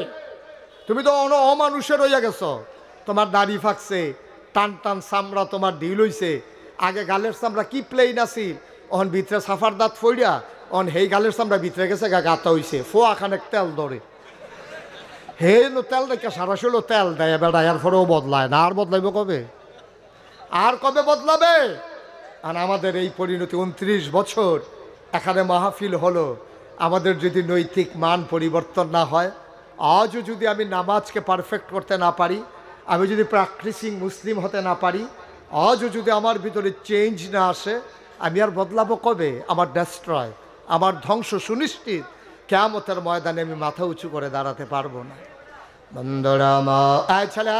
তুমি তো অমানুষের হইয়া গেছ। তোমার দাড়ি ফাঁকছে, টান টান চামড়া তোমার ঢিল হইছে। আগে গালের চামড়া কি প্লেন আছিল, অহন ভিতরে সাফার দাঁত ফইরা, অহন হেই গালের চামড়া ভিতরে গেছে, গাতা হইছে, ফোয়া খানেক তেল ধরে, হে তেল দেখে সারাশিলো তেল দেয় বেড়া, এর পরেও বদলায় না। আর বদলাইব কবে? আর কবে বদলাবে? আর আমাদের এই পরিণতি ২৯ বছর এখানে মাহফিল হলো, আমাদের যদি নৈতিক মান পরিবর্তন না হয়, আজও যদি আমি নামাজকে পারফেক্ট করতে না পারি, আমি যদি প্র্যাকটিসিং মুসলিম হতে না পারি, আজও যদি আমার ভিতরে চেঞ্জ না আসে, আমি আর বদলাবো কবে? আমার ডেস্ট্রয়, আমার ধ্বংস সুনিশ্চিত। কিয়ামতের ময়দানে আমি মাথা উঁচু করে দাঁড়াতে পারবো না। বন্ধুরা, আয় ছেলে,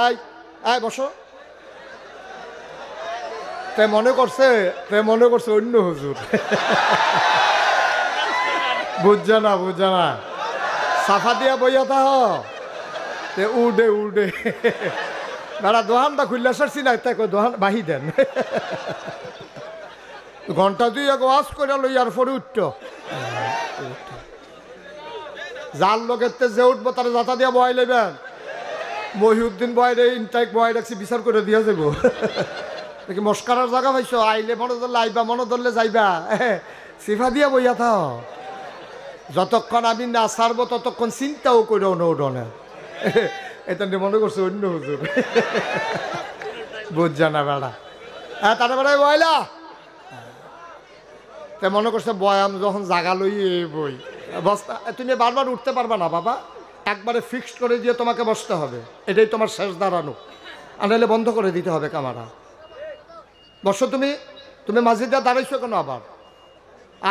আয় বসো। তে মনে করছে অন্য হুজুর, বুঝছে না সাফা দিয়া বইয়া থাহ, উডে দাঁড়া দোহানটা খুললে সারছি না, তাই দোহান বাহি দেন, ঘন্টা দুই এক ওয়াজ করে লইয়ার পরে উঠত, যার লোকের যে উঠবো তারা যাতা দিয়া বয় লেবেন। মহিউদ্দিন বয়ের ইনটাইক বয় রাখছি, বিচার করে দিয়া যাব। দেখি মস্কারার জায়গা পাইছো, আইলে মনে ধরলে আইবা, মনে ধরলে যাইবা, সিফা দিয়া বইয়া থাও। যতক্ষণ আমি না ছাড়বো ততক্ষণ চিন্তাও করো নৌডনে। এটা মনে করছে অন্য হুজুর, বুঝছে না বেড়া। হ্যাঁ, তারা বেড়ায় বয়লা তে মনে করছে বয়াম যখন জাগা লই বই বস্তা, তুমি বারবার উঠতে পারবা না বাবা, একবারে ফিক্সড করে দিয়ে তোমাকে বসতে হবে, এটাই তোমার শেষ দাঁড়ানো, আর নাহলে বন্ধ করে দিতে হবে ক্যামেরা। বসো, তুমি মাঝিদা দাঁড়াইছো কেন? আবার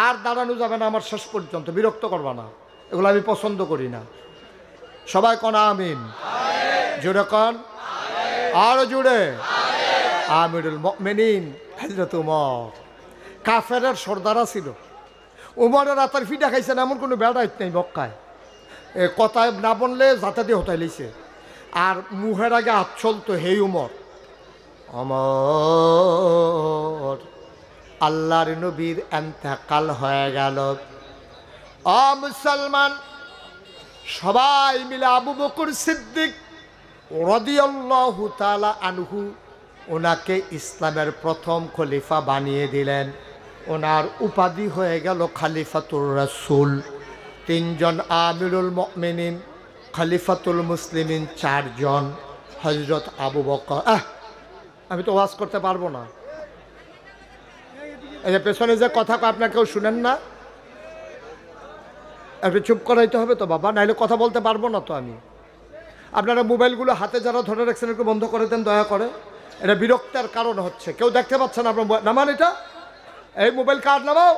আর দাঁড়ানো যাবে না আমার শেষ পর্যন্ত, বিরক্ত করবা না, এগুলো আমি পছন্দ করি না। সবাই কন আমিন, জোরে কন, আরো জোরে। আমিরুল মুমিনিন হযরত উমর কাফেরের সর্দারা ছিল। উমরের রাতের ফিটা খাইছেন এমন কোনো বেড়াইত নেই মক্কায়, কথায় না বললে যাতে দিয়ে হতাই লইছে, আর মুহের আগে হাত চলতো, হেই উমর অমর, আল্লাহর নবীর এন্তেকাল হয়ে গেল। ও মুসলমান, সবাই মিলে আবু বকর সিদ্দিক রাদিয়াল্লাহু তাআলা আনহু ওনাকে ইসলামের প্রথম খলিফা বানিয়ে দিলেন। ওনার উপাধি হয়ে গেল খলিফাতুর রাসূল। ৩ জন আমিরুল মুমিনিন, খলিফাতুল মুসলিমিন ৪ জন, হযরত আবু বকর আমি তো ওয়াজ করতে পারবো না। এই যে পেছনে যে কথা আপনার কেউ শুনেন না, একটু চুপ করাইতে হবে তো বাবা, নাইলে কথা বলতে পারবো না তো আমি। আপনারা মোবাইলগুলো হাতে যারা ধরে রাখছেন একটু বন্ধ করে দেন দয়া করে। এটা বিরক্তের কারণ হচ্ছে, কেউ দেখতে পাচ্ছে না আপনার। নামান এটা, এই মোবাইল কার্ড নামাও,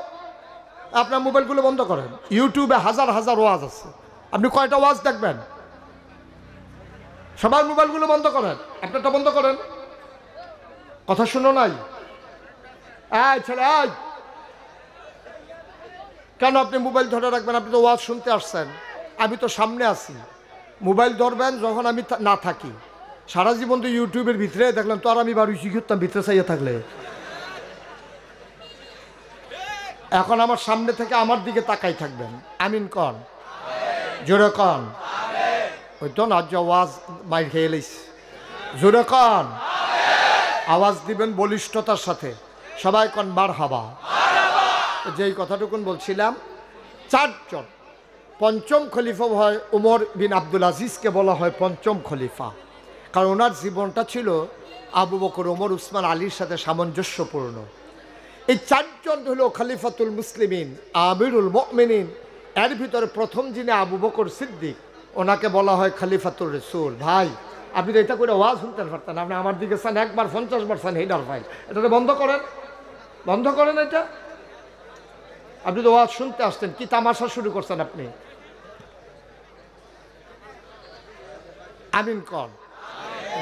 আপনার মোবাইলগুলো বন্ধ করেন। ইউটিউবে হাজার হাজার ওয়াজ আছে, আপনি কয়টা ওয়াজ দেখবেন? সবার মোবাইলগুলো বন্ধ করেন, আপনারটা বন্ধ করেন। কথা শুনো নাই? এই ছেলে, এই কেন আপনি মোবাইল ধরে রাখবেন? আপনি তো ওয়াজ শুনতে আসছেন, আমি তো সামনে আছি। মোবাইল ধরবেন যখন আমি না থাকি। সারা জীবন তো ইউটিউবের ভিতরে দেখলাম, তো আর আমি বাড়ি শিখতাম ভিতরে চাইয়া থাকলে। এখন আমার সামনে থেকে আমার দিকে তাকাই থাকবেন। আমিন কন, জোরে কন। ওই তো না, ওয়াজ মাইর খেয়ে এলিস, জোরে কন। আওয়াজ দিবেন বলিষ্ঠতার সাথে, সবাই কন মারহাবা। যেই কথাটুকুন বলছিলাম, 4 জন। পঞ্চম খলিফা হয় উমর বিন আব্দুল আজিজকে বলা হয় পঞ্চম খলিফা, কারণ ওনার জীবনটা ছিল আবু বকর, ওমর, উসমান, আলীর সাথে সামঞ্জস্যপূর্ণ। এই 4 জন হলো খলিফাতুল মুসলিমিন, আমিরুল মুমিনিন। এর ভিতরে প্রথম যিনি আবু বকর সিদ্দিক, ওনাকে বলা হয় খলিফাতুর রাসূল। ভাই আপনি তো এটা করে ওয়াজ শুনতে পারতেন, আপনি আমার দিকে চান একবার 50 বার চান, হেডার ফাইল। এটা বন্ধ করেন, বন্ধ করেন এটা। আপনি তো ওয়াজ শুনতে আসতেন, কি তামাশা শুরু করছেন আপনি? আমিন কন।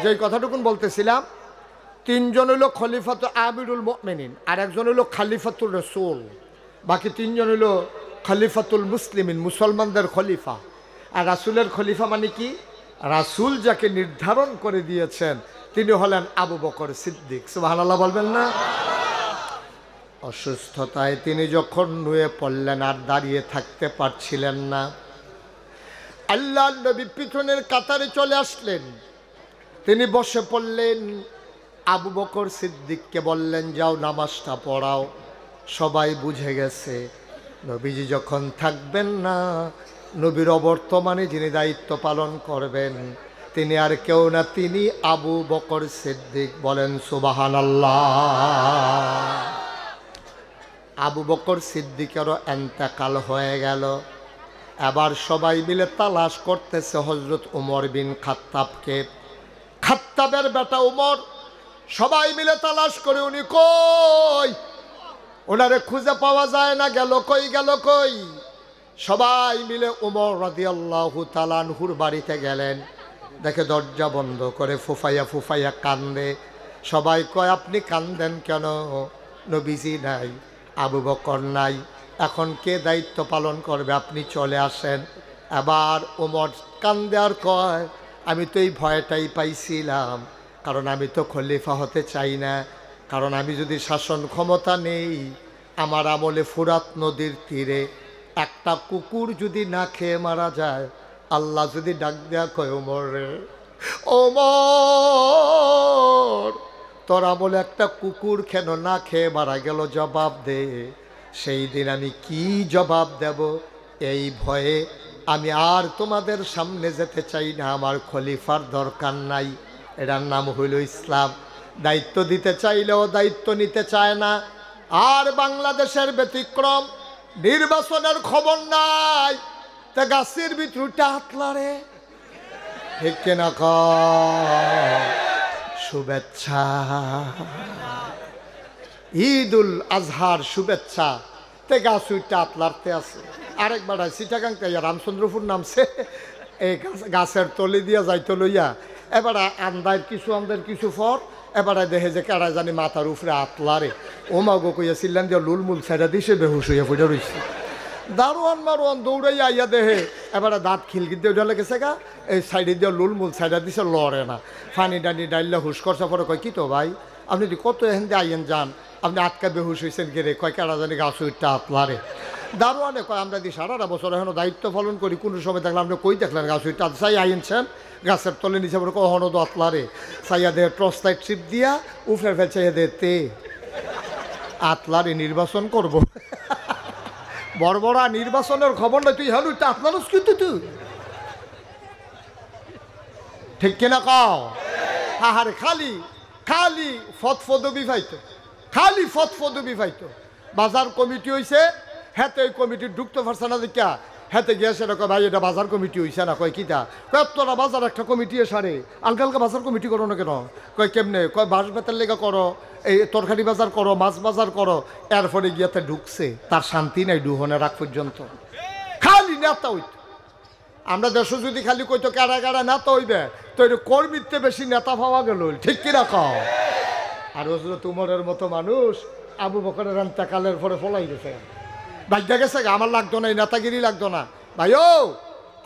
যে কথাটুকুন বলতেছিলাম, 3 জন হইল খলিফাতুল আমিরুল মুমিনিন, আর একজন হইল খলিফাতুর রাসূল। বাকি 3 জন হইল খলিফাতুল মুসলিমিন, মুসলমানদের খলিফা। আর রাসূলের খলিফা মানে কি? রাসূল যাকে নির্ধারণ করে দিয়েছেন তিনি হলেন আবু বকর সিদ্দিক। সুবহানাল্লাহ বলবেন না? অসুস্থতায় তিনি যখন নুয়ে পড়লেন, আর দাঁড়িয়ে থাকতে পারছিলেন না, আল্লাহর নবী পিছনের কাতারে চলে আসলেন। তিনি বসে পড়লেন, আবু বকর সিদ্দিককে বললেন, যাও নামাজটা পড়াও। সবাই বুঝে গেছে নবীজি যখন থাকবেন না, নবীর অবর্তমানে যিনি দায়িত্ব পালন করবেন তিনি আর কেউ না, তিনি আবু বকর সিদ্দিক। বলেন সুবহানাল্লাহ। আবু বকর সিদ্দিকেরও এন্তেকাল হয়ে গেল। এবার সবাই মিলে তালাশ করতেছে হযরত উমর বিন খাত্তাবকে। খাত্তাবের বেটা উমর, সবাই মিলে তালাশ করে, উনি কই? ওনারে খুঁজে পাওয়া যায় না, গেল কই, গেল কই? সবাই মিলে উমর রাদিয়াল্লাহু তাআলা আনহুর বাড়িতে গেলেন। দেখে দরজা বন্ধ করে ফুফাইয়া ফুফাইয়া কান্দে। সবাই কয়, আপনি কান্দেন কেন? নবীজি নাই, আবু বকর নাই, এখন কে দায়িত্ব পালন করবে? আপনি চলে আসেন। এবার ওমর কান্দে আর কয়, আমি তো এই ভয়টাই পাইছিলাম, কারণ আমি তো খলিফা হতে চাই না। কারণ আমি যদি শাসন ক্ষমতা নেই, আমার আমলে ফুরাত নদীর তীরে একটা কুকুর যদি না খেয়ে মারা যায়, আল্লাহ যদি ডাক দেয়া কয়, ওমর রে, ওমর তোর আমলে একটা কুকুর কেন না খেয়ে মারা গেল, জবাব দে। সেই দিন আমি কি জবাব দেব? এই ভয়ে আমি আর তোমাদের সামনে যেতে চাই না। আমার খলিফার দরকার নাই। এটার নাম হইল ইসলাম। দায়িত্ব দিতে চাইলেও দায়িত্ব নিতে চায় না। আর বাংলাদেশের ব্যতিক্রম, নির্বাচনের খবর নাই, তা গাছের ভিতরটা হাতলারে। ঠিক কিনা কয়? শুভেচ্ছা, ঈদুল আজহার শুভেচ্ছা, তে গাছ উইটা আতলারতে আছে। আরেকবার সিটাগাংতে রামচন্দ্রপুর নামছে, এই গাছের তলি দিয়া যাইতে লইয়া এবার আন্দার কিছু ফর, এবারে দেখে যে কেড়া জানি মাথার উপরে আতলারে। ও মাগো কইয়াছিলেন যে লুলমুল সাইডা দিছে, বেহুশ হইয়া ফুটে রয়েছে। দারোয়ান মারোয়ান দৌড়াইয়া আইয়া দেহে, এবারে দাঁত খিলকি দিয়ে উঠে গেছে গা, এই সাইডে দিয়ে লুলমুল সাইডা দিছে, লড়ে না। ফানি ডানি ডাইল্লা হুশ করছে। পরে কয়, কি তো ভাই আপনি কত এখান দিয়ে আইয়েন যান, আপনি আটকা বেহুশ হয়েছেন গেরে? কয়, কেড়া জানি গাছ উইটা আতলারে। দারোয়ানে কয়, আমরা দি সারাটা বছর এখনো দায়িত্ব পালন করি, কোনো সময় দেখলাম আপনি কই দেখলেন গাছ উইটা? চাই আইনছেন গাছের তলে নিচে, বলে কখনো তো আতলারে। চাইয়া দেহে টর্চ লাইট ট্রিপ দিয়া উফরে ফেল, চাইয়া দে তে আতলারে নির্বাচন করব। বড় বড় নির্বাচনের খবর নয়, তুই হ্যাঁ আতলারস কিন্তু তুই, ঠিক কিনা কও? আহারে খালি খালি ফদফদবি পাইতো, খালি ফদফদবি পাইতো। বাজার কমিটি হইছে, হেতে ওই কমিটির ঢুকতে পারছে না দেখা হেতে গিয়েছে না, কয় ভাই এটা বাজার কমিটি হইছে না, কয় কিতা, কয় তোরা বাজার একটা কমিটি সারে আলগা আলগা বাজার কমিটি করো না কেন, কয় কেমনে, কয় বাঁশ বেতের লেগা করো, এই তরকারি বাজার করো, মাছ বাজার করো। এরপরে গিয়াতে ঢুকছে, তার শান্তি নাই ডুহনে রাখ পর্যন্ত, খালি নেতা হইত। আমরা দেশ যদি খালি কইতো কারা কারা নেতা হইবে, তো এটা কর্মীতে বেশি নেতা পাওয়া গেল, ঠিক কিনা কও। আর হজরত উমরের মতো মানুষ আবু বকরের ইন্তেকালের পরে ফলাই গেছে, ভাগ্যা গেছে, আমার লাগতো না, এই নেতাগিরি লাগতো না। ভাইও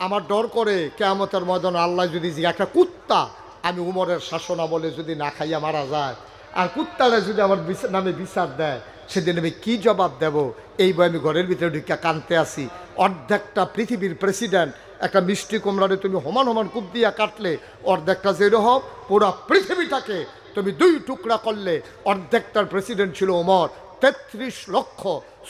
আমার ডর করে কিয়ামতের ময়দানে আল্লাহ যদি একটা কুত্তা আমি উমরের শাসনামলে যদি না খাইয়া মারা যায়, আর কুত্তারা যদি আমার নামে বিচার দেয়, সেদিন আমি কী জবাব দেব, এই বই আমি ঘরের ভিতরে ঢুকিয়া কানতে আসি। অর্ধেকটা পৃথিবীর প্রেসিডেন্ট একটা মিষ্টি কুমড়ারে তুমি সমান সমান কূপ দিয়া কাটলে অর্ধেকটা যেরকম, পুরো পৃথিবীটাকে তুমি দুই টুকরা করলে। অর্ধেকটার প্রেসিডেন্ট ছিল ওমর, 33 লক্ষ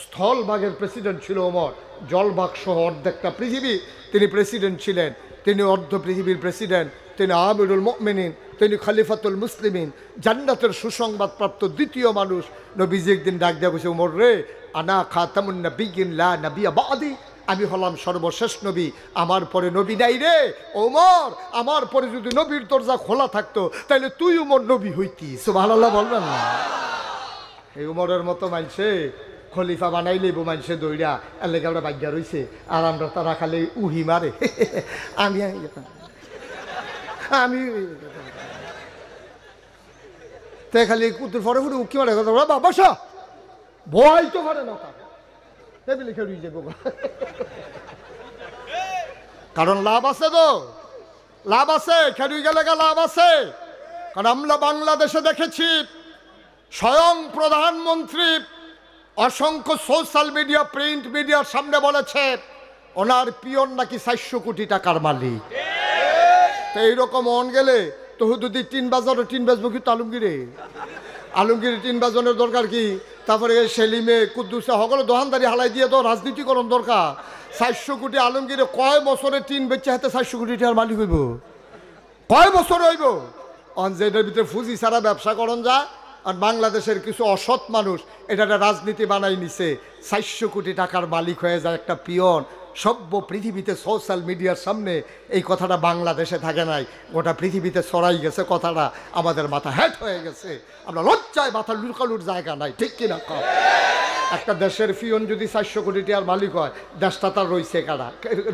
স্থলভাগের প্রেসিডেন্ট ছিল ওমর, জলভাগ সহ অর্ধেকটা পৃথিবী তিনি প্রেসিডেন্ট ছিলেন। তিনি অর্ধ পৃথিবীর প্রেসিডেন্ট, তিনি আমিরুল মুমিনিন, তিনি খলিফাতুল মুসলিমিন, জান্নাতের সুসংবাদপ্রাপ্ত দ্বিতীয় মানুষ। নবীজি একদিন ডাক দেয়া বসে, ওমর রে, আনা খাতামুন নবিয়্যিন লা নবিয়্যা বাদি, আমি হলাম সর্বশেষ নবী, আমার পরে নবী নাই রে। ওমর, আমার পরে যদি নবীর দরজা খোলা থাকতো তাহলে তুই উমর নবী হইতি। সুবহানাল্লাহ বলবেন না? এই উমরের মতো মানুষে খলিফা বানাইলে মানুষে দৌড়া এর লেগে আমরা বাগ্যা রয়েছে, আর আমরা তারা খালি উহি মারে। আমি আমি তে খালি কুতুর ফরে ফুটে উকি মারে কথা, বাবা বসা ভয় তো করে না, তার টেবিলে খেয়ে যাবো। কারণ লাভ আছে, তো লাভ আছে, খেলুই গেলে লাভ আছে। কারণ আমরা বাংলাদেশে দেখেছি স্বয়ং প্রধানমন্ত্রী অসংখ্য সোশ্যাল মিডিয়া, প্রিন্ট মিডিয়ার সামনে বলেছে ওনার পিয়ন নাকি 400 কোটি টাকার মালিক। তো এইরকম অন গেলে তো যদি 3 বাজারও 3 বাজবো, কিন্তু আলমগীরে আলমগীর 3 বাজনের দরকার কি? তারপরে সেলিমে কুদ্দুসে হগলে দোকানদারি হালাই দিয়ে তো রাজনীতিকরণ দরকার। 400 কোটি আলমগীরে কয় বছরে 3 বেচে হাতে 400 কোটি টাকার মালিক হইব? কয় বছর হইব? অন যে এটার ভিতরে ফুজি ছাড়া ব্যবসা করণ যায়। আর বাংলাদেশের কিছু অসৎ মানুষ এটা রাজনীতি বানাই নিছে, 400 কোটি টাকার মালিক হয়ে যায় একটা পিয়ন। সভ্য পৃথিবীতে সোশ্যাল মিডিয়ার সামনে এই কথাটা বাংলাদেশে থাকে নাই, গোটা পৃথিবীতে ছড়াই গেছে কথাটা, আমাদের মাথা হ্যাট হয়ে গেছে, আমরা লজ্জায় মাথা লুকালুর জায়গা নাই, ঠিক কিনা কম? একটা দেশের পিয়ন যদি 400 কোটি টাকার মালিক হয়, দেশটা তার রয়েছে কারা,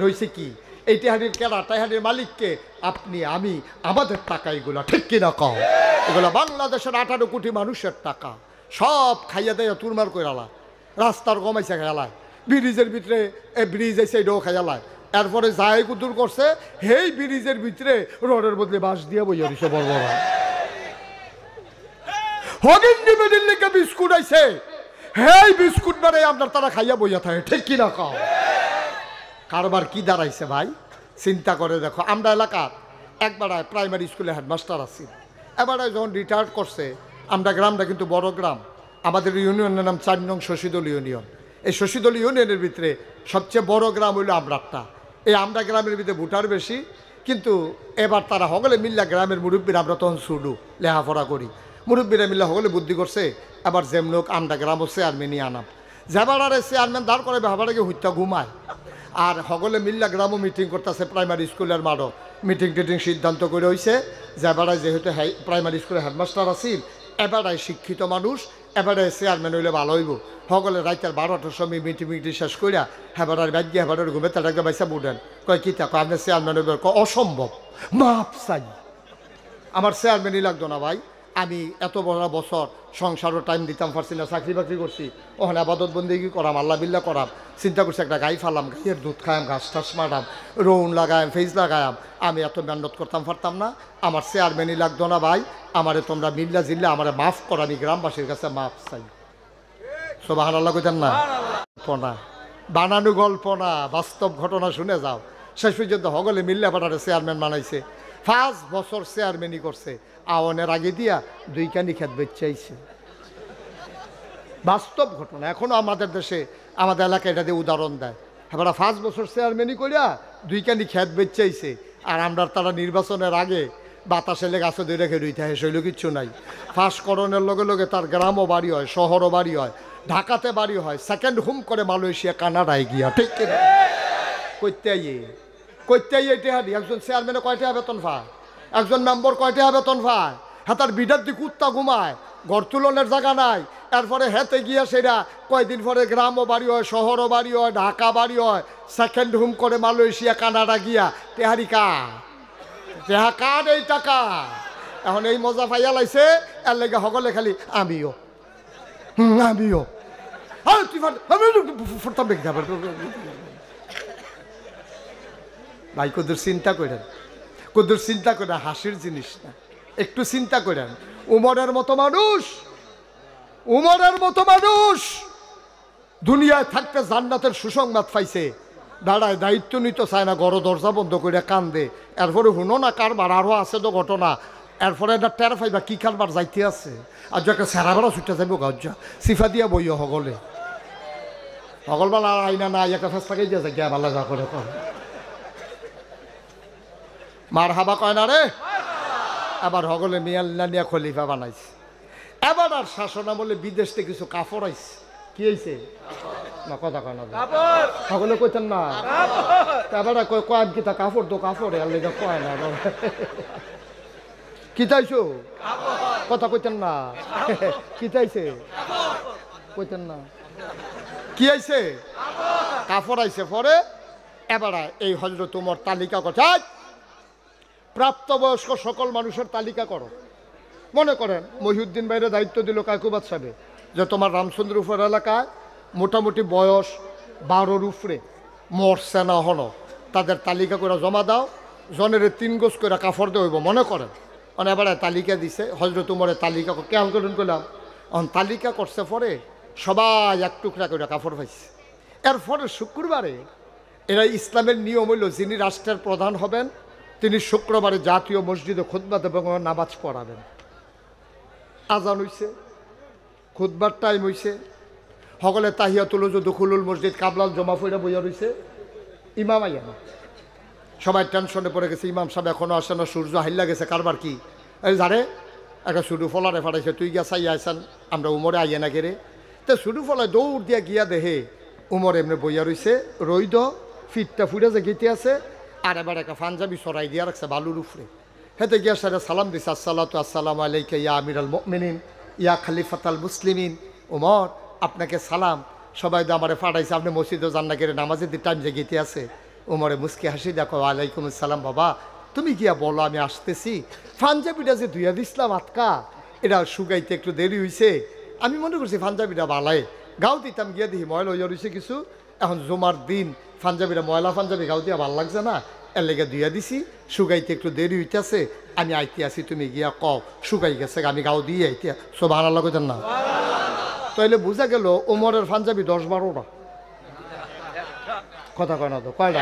রয়েছে কি? এই টেহারির কেরা, টেহারির মালিককে আপনি আমি, আমাদের টাকা এগুলো, ঠিক কিনা কম? এগুলো বাংলাদেশের 18 কোটি মানুষের টাকা, সব খাইয়া দেয় তুরমার করে আলায়, রাস্তার কমাইছে খেলায়, ব্রিজের ভিতরে ব্রিজ এসে এটাও খেয়ালায়। এরপরে যাই কুদুর করছে, হেই ব্রিজের ভিতরে রডের বদলে বাঁশ দিয়ে বইয়া দিছে বড় বড়। হগিন্দি মেডিল্লিকে বিস্কুট আইছে, হেই বিস্কুট বারে আপনার তারা খাইয়া বইয়া থাকে, ঠিক কিনা কও? কারবার কি দাঁড়াইছে ভাই, চিন্তা করে দেখো। আমরা এলাকার একবার প্রাইমারি স্কুলে হেডমাস্টার আছি, এবার যখন রিটায়ার্ড করছে, আমরা গ্রামটা কিন্তু বড় গ্রাম, আমাদের ইউনিয়নের নাম 4 নং শশীদল ইউনিয়ন। এই শশীদল ইউনিয়নের ভিতরে সবচেয়ে বড় গ্রাম হইল আমরাটা। এই আমরা গ্রামের ভিতরে ভোটার বেশি, কিন্তু এবার তারা হগলে মিল্লা গ্রামের মুরব্বীরা, আমরা তখন শুরু লেখাপড়া করি, মুরব্বীরা মিল্লা হগলে বুদ্ধি করছে, এবার যেমন আমরা গ্রাম চেয়ারম্যানই আনাম, যেবার আর চেয়ারম্যান দাঁড় করে ভাবাটাকে হত্যা ঘুমায়। আর হগলে মিল্লা গ্রামও মিটিং করতেছে, প্রাইমারি স্কুলের মাঠও মিটিং টিটিং সিদ্ধান্ত করে হয়েছে, যেবারায় যেহেতু প্রাইমারি স্কুলের হেডমাস্টার আছিল, এবারায় শিক্ষিত মানুষ, এবারে চেয়ারম্যান হইলে ভালো হইব। সকলে রাইতের 12টার সময় মিটিং শেষ করিয়া হেবারার ব্যাগ গিয়ে হেবারের ঘুমে তার একটা বাইসা বুঝেন, কয় কী থাকো আপনার চেয়ারম্যান হইব? অসম্ভব, মাপ চাই, আমার চেয়ারম্যানই লাগতো না ভাই। আমি এত বড় বছর সংসারও টাইম দিতাম পারছি না, চাকরি বাকরি করছি, ওখানে আবাদত বন্দেগি করাম, আল্লাহ বিল্লাহ করাম, চিন্তা করছি একটা গাই ফালাম, গাইয়ের দুধ খায়াম, ঘাস টাস মারাম, রৌন লাগায়াম, ফেজ লাগায়াম, আমি এত মেহনত করতাম পারতাম না, আমার চেয়ারম্যানই লাগতো না ভাই। আমারে তোমরা মিল্লা জিল্লা আমারে মাফ কর, আমি গ্রামবাসীর কাছে মাফ চাই। সুবহানাল্লাহ কইতেন না? না বানানো গল্প না, বাস্তব ঘটনা শুনে যাও। শেষ পর্যন্ত হগলে মিল্লা পাটারে চেয়ারম্যান বানাইছে, 5 বছর চেয়ারম্যানই করছে, আওয়ানের আগে দিয়া 2 কানি খেত বেচাইছে। বাস্তব ঘটনা, এখনো আমাদের দেশে আমাদের এলাকায় এটা দিয়ে উদাহরণ দেয়। এবার 5 বছর চেয়ারম্যানই করিয়া 2 কানি খেত বেচাইছে। আর আমরা তারা নির্বাচনের আগে বাতাসে লেগে গাছে ধরে রেখে রইতে হয়, শৈল কিচ্ছু নাই। ফাঁসকরণের লগে লগে তার গ্রামও বাড়ি হয়, শহরও বাড়ি হয়, ঢাকাতে বাড়ি হয়, সেকেন্ড হোম করে মালয়েশিয়া কানাডায় গিয়া। ঠিক কিনা? করতে আইয়ে টেহারি একজন চেয়ারম্যানে কয়টা বেতন পায়, একজন মেম্বার কয়টা বেতন পায়, হ্যাঁ তার বিটার দিকে কুত্তা ঘুমায়, ঘর তুলনের জায়গা নাই। এরপরে হেতে গিয়া সেটা কয়দিন পরে গ্রামও বাড়ি হয়, শহরও বাড়ি হয়, ঢাকা বাড়ি হয়, সেকেন্ড হোম করে মালয়েশিয়া কানাডা গিয়া। টেহারি তেহা কার এই টাকা। এখন এই মজা পাইয়া লাইছে, এর লেগে সকলে খালি আমিও আমিও ভাই কদুর চিন্তা করেন, কদুর চিন্তা করেন, হাসির জিনিস না, একটু চিন্তা করেন। উমরের মতো মানুষ, উমরের মতো মানুষ দুনিয়ায় থাকতে জান্নাতের সুসংবাদ পাইছে, দাঁড়ায় দায়িত্ব নিতে চায় না, ঘর দরজা বন্ধ করে কান্দে। এরপরে শুনো না কারবার আরও আছে তো ঘটনা, এরপরে এটা টের পাইবা কি কারবার যাইতে আছে। আর যে একটা সেরা বেড়া ছুটে যাইব গাজ্জা সিফা দিয়া বইও সকলে সকলবেলা আইনা না একটা ফেস লাগাই দিয়েছে গিয়া ভালো যা করে মার হাবা কয় না রে। আবার সকলে মিয়াল্লা নিয়া খলিফা বানাইছে। এবার আর শাসন আমলে বিদেশ থেকে কিছু কাপড় আইছে। কি হয়েছে না কথা কয় না সকলে কইতেন না, এবার কয় কিতা কাপড় তো কাপড় আর লেগে কয় না কি চাইছো কথা কইতেন না, কি চাইছে কইতেন না, কি আইছে কাপড় আইছে। পরে এবার এই হযরত ওমর তালিকা করছে, প্রাপ্তবয়স্ক সকল মানুষের তালিকা করো। মনে করেন মহিউদ্দিন ভাইয়ের দায়িত্ব দিল কায়কুবাদ সাহেবে যে তোমার রামচন্দ্রপুর এলাকায় মোটামুটি বয়স 12-র উপরে মরছে না হলো, তাদের তালিকা করে জমা দাও, জনের 3 গজ করে কাপড় দেওয়া হইব। মনে করেন এবার তালিকা দিছে, হযরত ওমরের তালিকা কেমন করেন করলাম, তালিকা করছে। পরে সবাই এক টুকরা করে কাপড় পাইছে। এরপরে শুক্রবারে এরা ইসলামের নিয়ম হইল যিনি রাষ্ট্রের প্রধান হবেন তিনি শুক্রবারে জাতীয় মসজিদে খুতবা এবং নামাজ পড়াবেন। আজান হইছে, খুতবার টাইম হইছে, সকলে তাহিয়াতুল দুখুলুল মসজিদ কাবলাল জমা ফইরা বইয়া রইছে, ইমাম আইয়া না। সবাই টেনশনে পড়ে গেছে, ইমাম সাহেব এখনো আসে না, সূর্য হাইল্লা গেছে, কারবার কি এই জানে একটা শুরু ফলারে ফাটাইছে, তুই গিয়া চাই আইসান আমরা উমরে আইয়া না গেরে। তো শুরু ফলায় দৌড় দিয়া গিয়া দেহে উমর এমনি বইয়া রইছে, রইদ ফিটটা ফুটে যে গেতে আছে, আর এবার একটা পাঞ্জাবি সরাই দিয়া রাখছে বালুর উপরে। হেতে গিয়া সারা সালাম দিছে, আসসালাতু আসসালামু আলাইকা ইয়া আমিরাল মুমিনিন ইয়া খলিফাতাল মুসলিমিন। ওমর আপনাকে সালাম, সবাই তো আমারে ফাটাইছে, আপনি মসজিদে যান না করে নামাজের দি টাইম যে গেতে আছে। ওমরে মুস্কি হাসি দেখো, ওয়ালাইকুম আসসালাম বাবা, তুমি গিয়া বলো আমি আসতেছি। পাঞ্জাবিটা যে ধুইয়া দিছিলাম আতকা, এটা শুকাইতে একটু দেরি হয়েছে, আমি মনে করছি পাঞ্জাবিটা বালাই গাও দিতাম, গিয়া দেখি ময়লা হইয়া রয়েছে কিছু। এখন জুমার দিন পাঞ্জাবিটা ময়লা পাঞ্জাবি গাও দিয়া ভাল লাগছে না, এর লেগে ধুইয়া দিছি, শুকাইতে একটু দেরি হইতেছে, আমি আইতে আসি, তুমি গিয়া কও শুকাই গেছে, আমি গাও দিয়ে আইতে সব আনার কইতেন না। তাইলে বোঝা গেল ওমরের পাঞ্জাবি 10-12টা, কথা কয় না তো কয়টা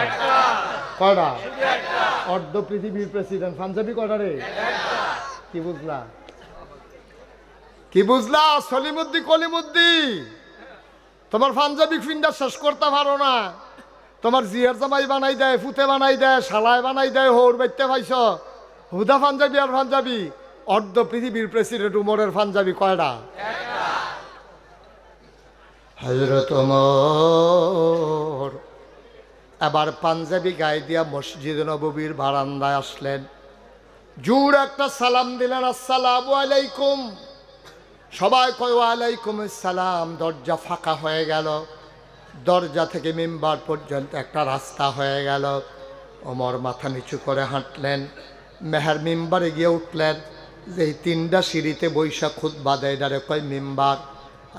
কয়টা অর্ধ পৃথিবীর প্রেসিডেন্ট পাঞ্জাবি কয়টা রে? কি বুঝলা কি বুঝলা সলিমুদ্দি কলিমুদ্দি, তোমার পাঞ্জাবি ফিন্ডা শেষ করতে পারো না, তোমার জিয়ার জামাই বানাই দেয়, ফুতে বানাই দেয়, শালায় বানাই দেয়, হৌর বাইতে পাইছ হুদা পাঞ্জাবি আর পাঞ্জাবি। অর্ধ পৃথিবীর প্রেসিডেন্ট উমরের পাঞ্জাবি কয়টা? হযরত ওমর এবার পাঞ্জাবি গায়ে দিয়া মসজিদ নববীর বারান্দায় আসলেন, জোর একটা সালাম দিলেন, আসসালামু আলাইকুম। সবাই কয় ওয়ালাইকুম আসসালাম। দরজা ফাঁকা হয়ে গেল, দরজা থেকে মিম্বার পর্যন্ত একটা রাস্তা হয়ে গেল। ওমর মাথা নিচু করে হাঁটলেন, মেহের মিম্বারে গিয়ে উঠলেন। যে 3টা সিঁড়িতে বৈশা খুতবা দেয়, এটারে কয় মিম্বার,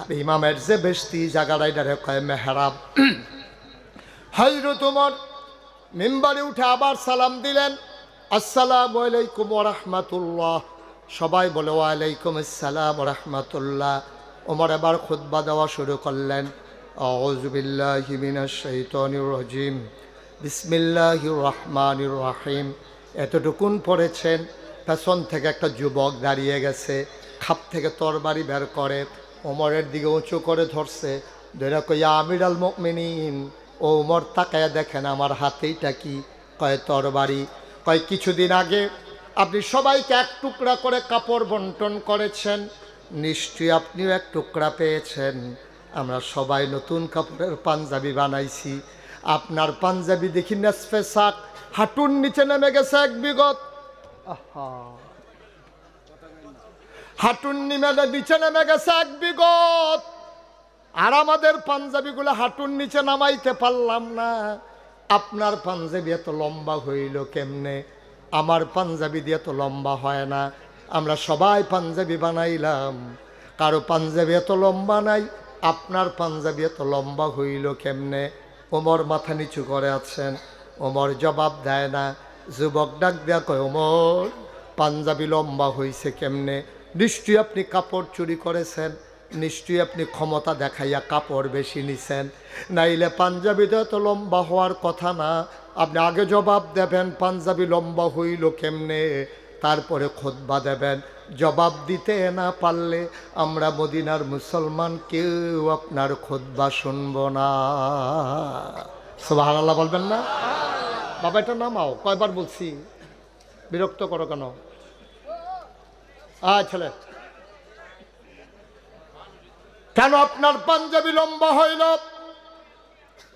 আর ইমামের যে বেশতি জায়গাটা এটারে কয় মেহরাব। হযরত ওমর মিম্বারে উঠে আবার সালাম দিলেন, আসসালামু আলাইকুম ওয়া রাহমাতুল্লাহ। সবাই বলে ওয়ালাইকুম আসসালাম ওয়া রাহমাতুল্লাহ। ওমর এবার খুতবা দেওয়া শুরু করলেন, আউযু বিল্লাহি মিনাশ শাইতানির রাজিম, বিসমিল্লাহির রহমানির রহিম। এতটুকুন পড়েছেন, পেছন থেকে একটা যুবক দাঁড়িয়ে গেছে, খাপ থেকে তরবারি বের করে ওমরের দিকে উঁচু করে ধরছে, ধরে কই ইয়া আমিরাল মুমিনিন। ও ওমর তাকায়া দেখেন আমার হাতেইটা কি? কয় তরবারি। কয় কিছুদিন আগে আপনি সবাইকে এক টুকরা করে কাপড় বন্টন করেছেন, নিশ্চয়ই আপনিও এক টুকরা পেয়েছেন। আমরা সবাই নতুন কাপড়ের পাঞ্জাবি বানাইছি। আপনার পাঞ্জাবি দেখি নেসফে সাক, হাঁটুর নিচে নেমে গেছে এক বিগত। আহা, হাঁটুর নিচে নেমে গেছে এক বিগত। আর আমাদের পাঞ্জাবিগুলো হাঁটুর নিচে নামাইতে পারলাম না। আপনার পাঞ্জাবি এত লম্বা হইল কেমনে? আমার পাঞ্জাবি দিয়ে তো লম্বা হয় না। আমরা সবাই পাঞ্জাবি বানাইলাম, কারো পাঞ্জাবি এত লম্বা নাই। আপনার পাঞ্জাবি এত লম্বা হইল কেমনে? ওমর মাথা নিচু করে আছেন, ওমর জবাব দেয় না। যুবক ডাক দেয়া কয়, ওমর পাঞ্জাবি লম্বা হইছে কেমনে? নিশ্চয়ই আপনি কাপড় চুরি করেছেন, নিশ্চয়ই আপনি ক্ষমতা দেখাইয়া কাপড় বেশি নিছেন, নাইলে পাঞ্জাবিটা তো লম্বা হওয়ার কথা না। আপনি আগে জবাব দেবেন পাঞ্জাবি লম্বা হইল কেমনে, তারপরে খুতবা দেবেন। জবাব দিতে না পারলে আমরা মদিনার মুসলমান কেউ আপনার খুতবা শুনব না। সুবহানাল্লাহ বলবেন না? বাবা এটা নামাও, কয়বার বলছি, বিরক্ত করো কেন? ছেলে, কেন আপনার পাঞ্জাবি লম্বা হইল?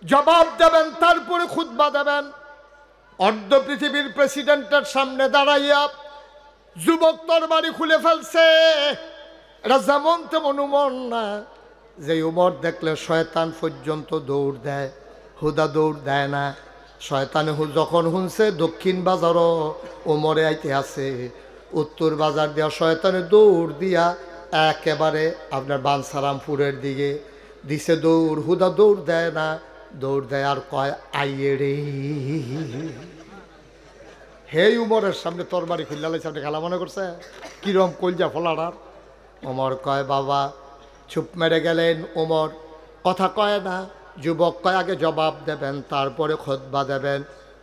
জবাব দেবেন, তারপরে খুতবা দেবেন। অর্ধ পৃথিবীর প্রেসিডেন্টের সামনে দাঁড়াইয়া যুবক তরবারি খুলে ফেলছে। এটা যেমন তেমন উমর না, যে উমর দেখলে শয়তান পর্যন্ত দৌড় দেয়, হুদা দৌড় দেয় না। শয়তানে যখন শুনছে দক্ষিণ বাজারও উমরে আইতে আছে, উত্তর বাজার দিয়া শয়তানে দৌড় দিয়া একেবারে আপনার বানসারামপুরের দিকে দিছে দৌড়। হুদা দৌড় দেয় না, দৌড় দেয় আর কয় আইয়ে রে। হে উমরের সামনে তরবারি খুললালের সামনে খেলা মনে করছে, কিরম কলজা ফলাটার। ওমর কয়, বাবা চুপ মেরে গেলেন। ওমর কথা কয় না। যুবক কয়, আগে জবাব দেবেন তারপরে খুতবা দেবেন।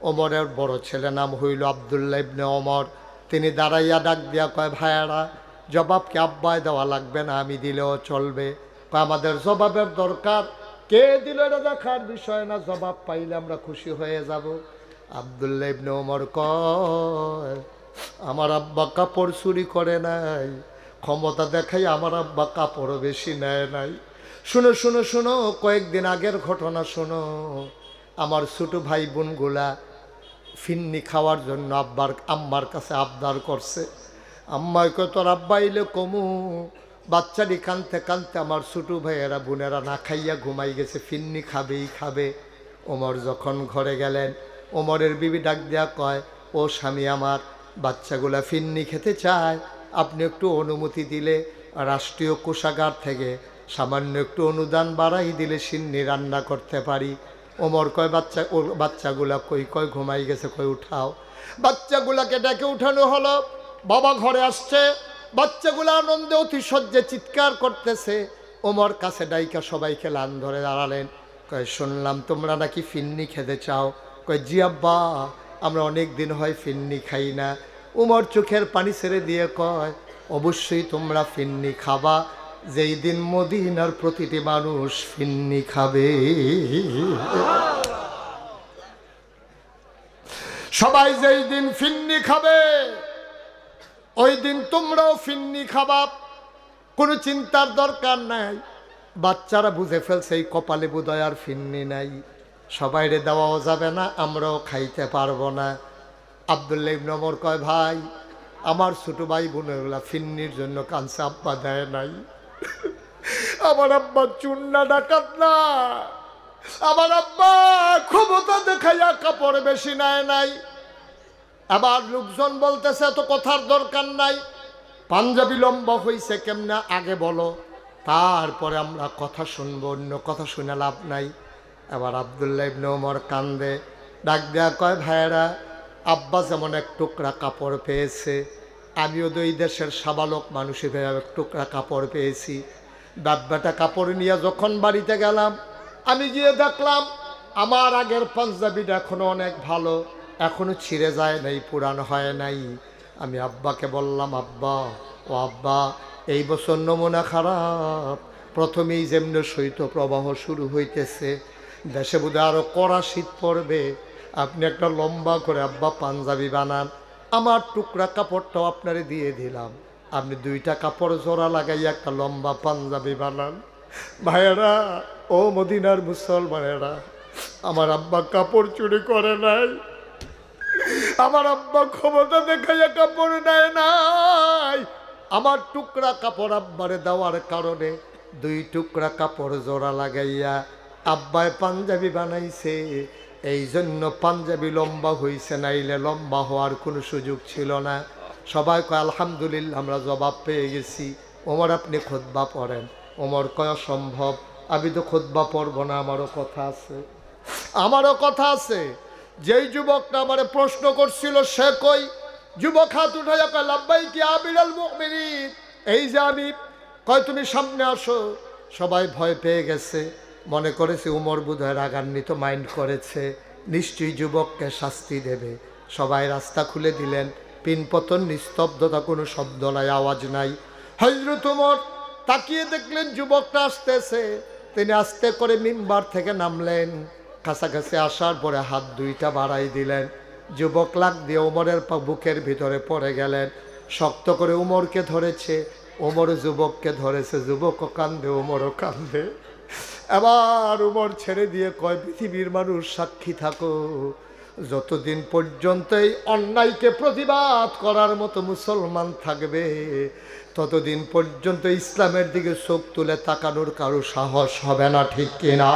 ওমরের বড় ছেলে নাম হইল আব্দুল্লাহ ইবনে ওমর। তিনি দাঁড়াইয়া ডাক দিয়া কয়, ভাইয়ারা জবাবকে আব্বায় দেওয়া লাগবে না, আমি দিলেও চলবে। আমাদের জবাবের দরকার, কে দিল এটা দেখার বিষয় না, জবাব পাইলে আমরা খুশি হয়ে যাব। আব্দুল্লাহ ইবনে ওমর কয়, আমার আব্বা কাপড় চুরি করে নাই, ক্ষমতা দেখাই আমার আব্বা কাপড়ও বেশি নেয় নাই। শুনো শুনো শুনো, কয়েকদিন আগের ঘটনা শুনো। আমার ছোট ভাই বোনগুলা ফিন্নি খাওয়ার জন্য আম্মার কাছে আবদার করছে। আম্মাই কয়, তোর আব্বা এলে কমু। বাচ্চাটি কানতে কানতে আমার ছোটো ভাইয়েরা বোনেরা না খাইয়া ঘুমাই গেছে, ফিন্নি খাবেই খাবে। ওমর যখন ঘরে গেলেন, ওমরের বিবি ডাক দেয়া কয়, ও স্বামী আমার, বাচ্চাগুলা ফিন্নি খেতে চায়, আপনি একটু অনুমতি দিলে রাষ্ট্রীয় কোষাগার থেকে সামান্য একটু অনুদান বাড়াই দিলে সিন্নি রান্না করতে পারি। ওমর কয়, বাচ্চাগুলা কই? কয় ঘুমাই গেছে। কই উঠাও। বাচ্চাগুলাকে ডেকে উঠানো হলো। বাবা ঘরে আসছে, বাচ্চাগুলো আনন্দে অতি সহ্যে চিৎকার করতেছে। ওমর কাছে ডাইকা সবাইকে লান ধরে দাঁড়ালেন। কয়, শুনলাম তোমরা নাকি ফিন্নি খেতে চাও। কয়, জি আব্বা, আমরা অনেক দিন হয় ফিন্নি খাই না। ওমর চোখের পানি ছেড়ে দিয়ে কয়, অবশ্যই তোমরা ফিন্নি খাবা, যেই দিন মদিনার প্রতিটি মানুষ ফিন্নি খাবে। সবাই যেই দিন ফিন্নি খাবে ওই দিন তোমরাও ফিন্নি খাবা, কোনো চিন্তার দরকার নাই। বাচ্চারা বুঝে ফেলছে এই কপালে বোধহয় আর ফিন্নি নাই, সবাইরে দেওয়াও যাবে না, আমরাও খাইতে পারবো না। আব্দুল্লাহ ইবনে ওমর কয়, ভাই আমার ছোট ভাই বোনেরা ফিন্নির জন্য কাঁদছে, আব্বা দেয় নাই। আমার আব্বা চুন্না ডাকাত না, আমার আব্বা ক্ষমতা দেখাইয়া কাপড় বেশি নেয় নাই। আবার লোকজন বলতেছে তো কথার দরকার নাই, পাঞ্জাবি লম্বা হইছে কেমনে আগে বলো, তারপরে আমরা কথা শুনবো, অন্য কথা শুনে লাভ নাই। এবার আব্দুল্লাহ ইবনে ওমর কান্দে, ডাক দেয়া কয়, ভাইয়েরা আব্বা যেমন এক টুকরা কাপড় পেয়েছে, আমিও তো এই দেশের সাবালক মানুষের এক টুকরা কাপড় পেয়েছি। ডাব্বাটা কাপড় নিয়ে যখন বাড়িতে গেলাম, আমি গিয়ে দেখলাম আমার আগের পাঞ্জাবিটা এখনো অনেক ভালো, এখনো ছিঁড়ে যায় নাই, পুরানো হয় নাই। আমি আব্বাকে বললাম, আব্বা ও আব্বা, এই বছর নমুনা খারাপ, প্রথমেই যেমনি শৈত্য প্রবাহ শুরু হইতেছে, দেশে বোধহয় আরও কড়া শীত পড়বে, আপনি একটা লম্বা করে আব্বা পাঞ্জাবি বানান। আমার টুকরা কাপড়টাও আপনারে দিয়ে দিলাম, আপনি দুইটা কাপড় জোড়া লাগাইয়া একটা লম্বা পাঞ্জাবি বানান। ভাইয়েরা, ও মদিনার মুসলমানেরা, আমার আব্বা কাপড় চুরি করে নাই, আমার আব্বা ক্ষমতা দেখাইয়া কাপড় নেয় নাই। আমার টুকরা কাপড় আব্বারে দেওয়ার কারণে দুই টুকরা কাপড় জোড়া লাগাইয়া আব্বায় পাঞ্জাবি বানাইছে। এই জন্য পাঞ্জাবি লম্বা হইছে, নাইলে লম্বা হওয়ার কোনো সুযোগ ছিল না। সবাই কয় আলহামদুলিল্লাহ, আমরা জবাব পেয়ে গেছি। ওমর আপনি খুতবা পড়েন। ওমর কয় অসম্ভব, আমি তো খুতবা পড়ব না, আমারও কথা আছে, আমারও কথা আছে। যেই যুবকটা আমারে প্রশ্ন করছিল সে কই? যুবক হাত উঠাইয়া কয় লাব্বাইকি আমিরুল মুমিনিন। এই যে আমি, কয় তুমি সামনে আসো। সবাই ভয় পেয়ে গেছে, মনে করেছে উমর বোধহয় রাগান্বিত মাইন্ড করেছে, নিশ্চয়ই যুবককে শাস্তি দেবে। সবাই রাস্তা খুলে দিলেন, পিনপতন, নিস্তব্ধতা, কোনো শব্দ নাই, আওয়াজ নাই। হযরত উমর তাকিয়ে দেখলেন যুবকটা আসতেছে। তিনি আস্তে করে মিম্বার থেকে নামলেন, কাছাকাছি আসার পরে হাত দুইটা বাড়াই দিলেন। যুবক লাগ দিয়ে উমরের বুকের ভিতরে পড়ে গেলেন, শক্ত করে উমরকে ধরেছে। উমর যুবককে ধরেছে, যুবকও কান্দে, উমরও কান্দে। এবার উমর ছেড়ে দিয়ে কয়, পৃথিবীর মানুষ সাক্ষী থাকো, যতদিন পর্যন্ত এই অন্যায়কে প্রতিবাদ করার মতো মুসলমান থাকবে, ততদিন পর্যন্ত ইসলামের দিকে চোখ তুলে তাকানোর কারো সাহস হবে না, ঠিক কিনা?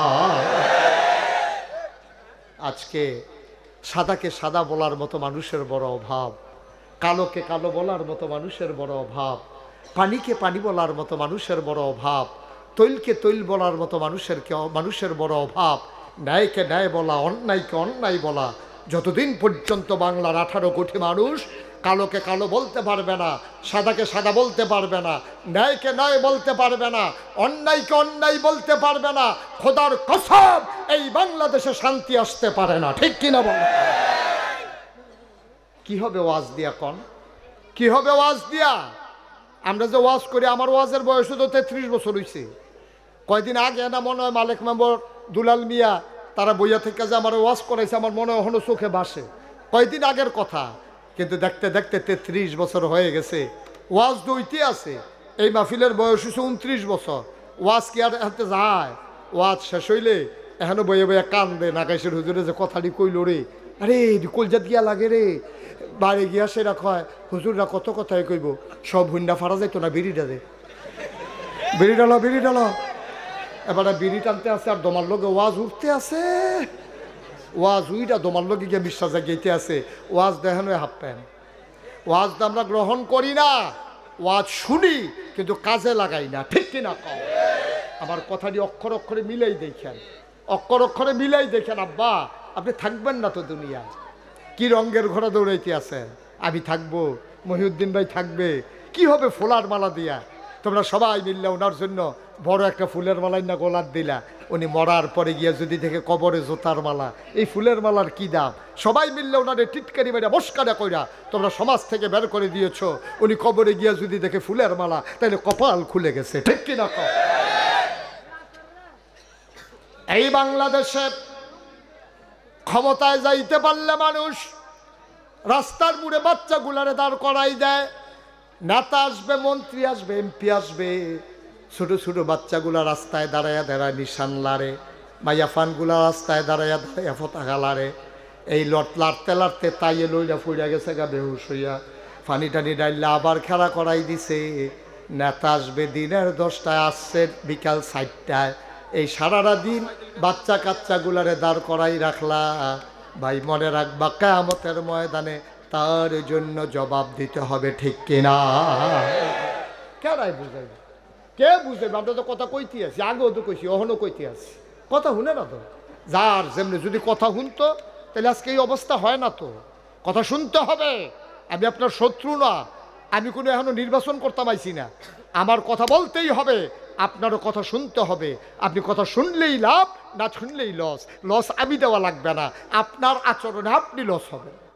আজকে সাদাকে সাদা বলার মতো মানুষের বড় অভাব, কালোকে কালো বলার মতো মানুষের বড় অভাব, পানিকে পানি বলার মতো মানুষের বড় অভাব, তৈলকে তৈল বলার মতো মানুষের বড় অভাব, ন্যায়কে ন্যায় বলা, অন্যায়কে অন্যায় বলা। যতদিন পর্যন্ত বাংলার 18 কোটি মানুষ কালোকে কালো বলতে পারবে না, সাদাকে সাদা বলতে পারবে না, ন্যায়কে ন্যায় বলতে পারবে না, অন্যায়কে অন্যায় বলতে পারবে না, খোদার কসম এই বাংলাদেশে শান্তি আসতে পারে না, ঠিক কিনা বলো? কি হবে ওয়াজ দিয়া কন? কি হবে ওয়াজ দিয়া? আমরা যে ওয়াজ করি, আমার ওয়াজের বয়স তো 33 বছর হয়েছে। কয়দিন আগে না মনে হয় মালিক মেম্বর দুলাল মিয়া তারা বইয়া থেকে যে আমার ওয়াজ করাইছে, আমার মনে হয় চোখে ভাসে, কয়দিন আগের কথা। কিন্তু দেখতে দেখতে 33 বছর হয়ে গেছে, ওয়াজ দইতে আছে। এই মাহফিলের বয়স হচ্ছে 29 বছর। ওয়াজ কি আর হাতে যায়? ওয়াজ শেষ হইলে এখনো বইয়ে বইয়া কান্দে, নাগাইশের হুজুরে যে কথাটি কইল রে, আরে কলজাত গিয়া লাগে রে। বাড়ি গিয়া সেরা কয়, হুজুররা কত কথাই কইব, সব হুন্ডা ফাড়া যাইতো না, বিড়িটা দে, বিড়ি ডালো, বিড়ি ডালো। এবারে বিড়ি টানতে আছে আর দমার লোকে ওয়াজ উঠতে আছে, ওয়াজ উইটা দমার লোকে গিয়ে বিশ্বাস জাগিয়েতে আছে। ওয়াজ দেখানো হাফ প্যান্ট। ওয়াজ তো আমরা গ্রহণ করি না, ওয়াজ শুনি কিন্তু কাজে লাগাই না, ঠিক কিনা কও? আমার কথাটি অক্ষর অক্ষরে মিলাই দেখেন, অক্ষর অক্ষরে মিলাই দেখেন। আব্বা আপনি থাকবেন না তো দুনিয়া, কি রঙের ঘোড়া দৌড়াইতে আছেন? আমি থাকবো, মহিউদ্দিন ভাই থাকবে, কি হবে ফুলার মালা দিয়া? তোমরা সবাই মিললে ওনার জন্য বড় একটা ফুলের মালাই না গোলাপ দিলা, উনি মরার পরে গিয়া যদি দেখে কবরে জোতার মালা, এই ফুলের মালার কি দাম? সবাই মিললে ওনারে টিটকারি মেরে মস্কারা কইরা তোমরা সমাজ থেকে বের করে দিয়েছো, উনি কবরে গিয়া যদি দেখে ফুলের মালা, তাহলে কপাল খুলে গেছে, ঠিক কিনা কও? এই বাংলাদেশে ক্ষমতায় যাইতে পারলে মানুষ রাস্তার মুড়ে বাচ্চাগুলারে দাঁড় করাই দেয়। নেতা আসবে, মন্ত্রী আসবে, এমপি আসবে, ছোট ছোট বাচ্চাগুলা রাস্তায় দাঁড়াইয়া দাঁড়ায় নিশান লারে, মাইয়াফানগুলা রাস্তায় দাঁড়াইয়া দাঁড়াইয়া পতাকা লারে। এই লাড়তে লাড়তে তাইয়ে লইলা ফুইরা গেছে গা বেহুশ হইয়া, ফানি টানি ডাইলা আবার খেলা করাই দিছে। নেতা আসবে দিনের 10টায়, আসছে বিকাল 4টায়। এই সারাটা দিন বাচ্চা কাচ্চাগুলারে দাঁড় করাই রাখলা। ভাই মনে রাখবা, কিয়ামতের ময়দানে তার জন্য জবাব দিতে হবে, ঠিক কিনা? কেরাই বুঝাইবে, কে বুঝাইবে? আমরা তো কথা কইতে আছি, আগেও তো কইছি, অহনও কইতে আছি, কথা শুনে না তো। যার যেমনি যদি কথা শুনতো তাহলে আজকে এই অবস্থা হয় না তো। কথা শুনতে হবে। আমি আপনার শত্রু না, আমি কোনো এখনো নির্বাচন করতে পাইছি না, আমার কথা বলতেই হবে, আপনারও কথা শুনতে হবে। আপনি কথা শুনলেই লাভ, না শুনলেই লস। লস আমি দেওয়া লাগবে না, আপনার আচরণে আপনি লস হবেন।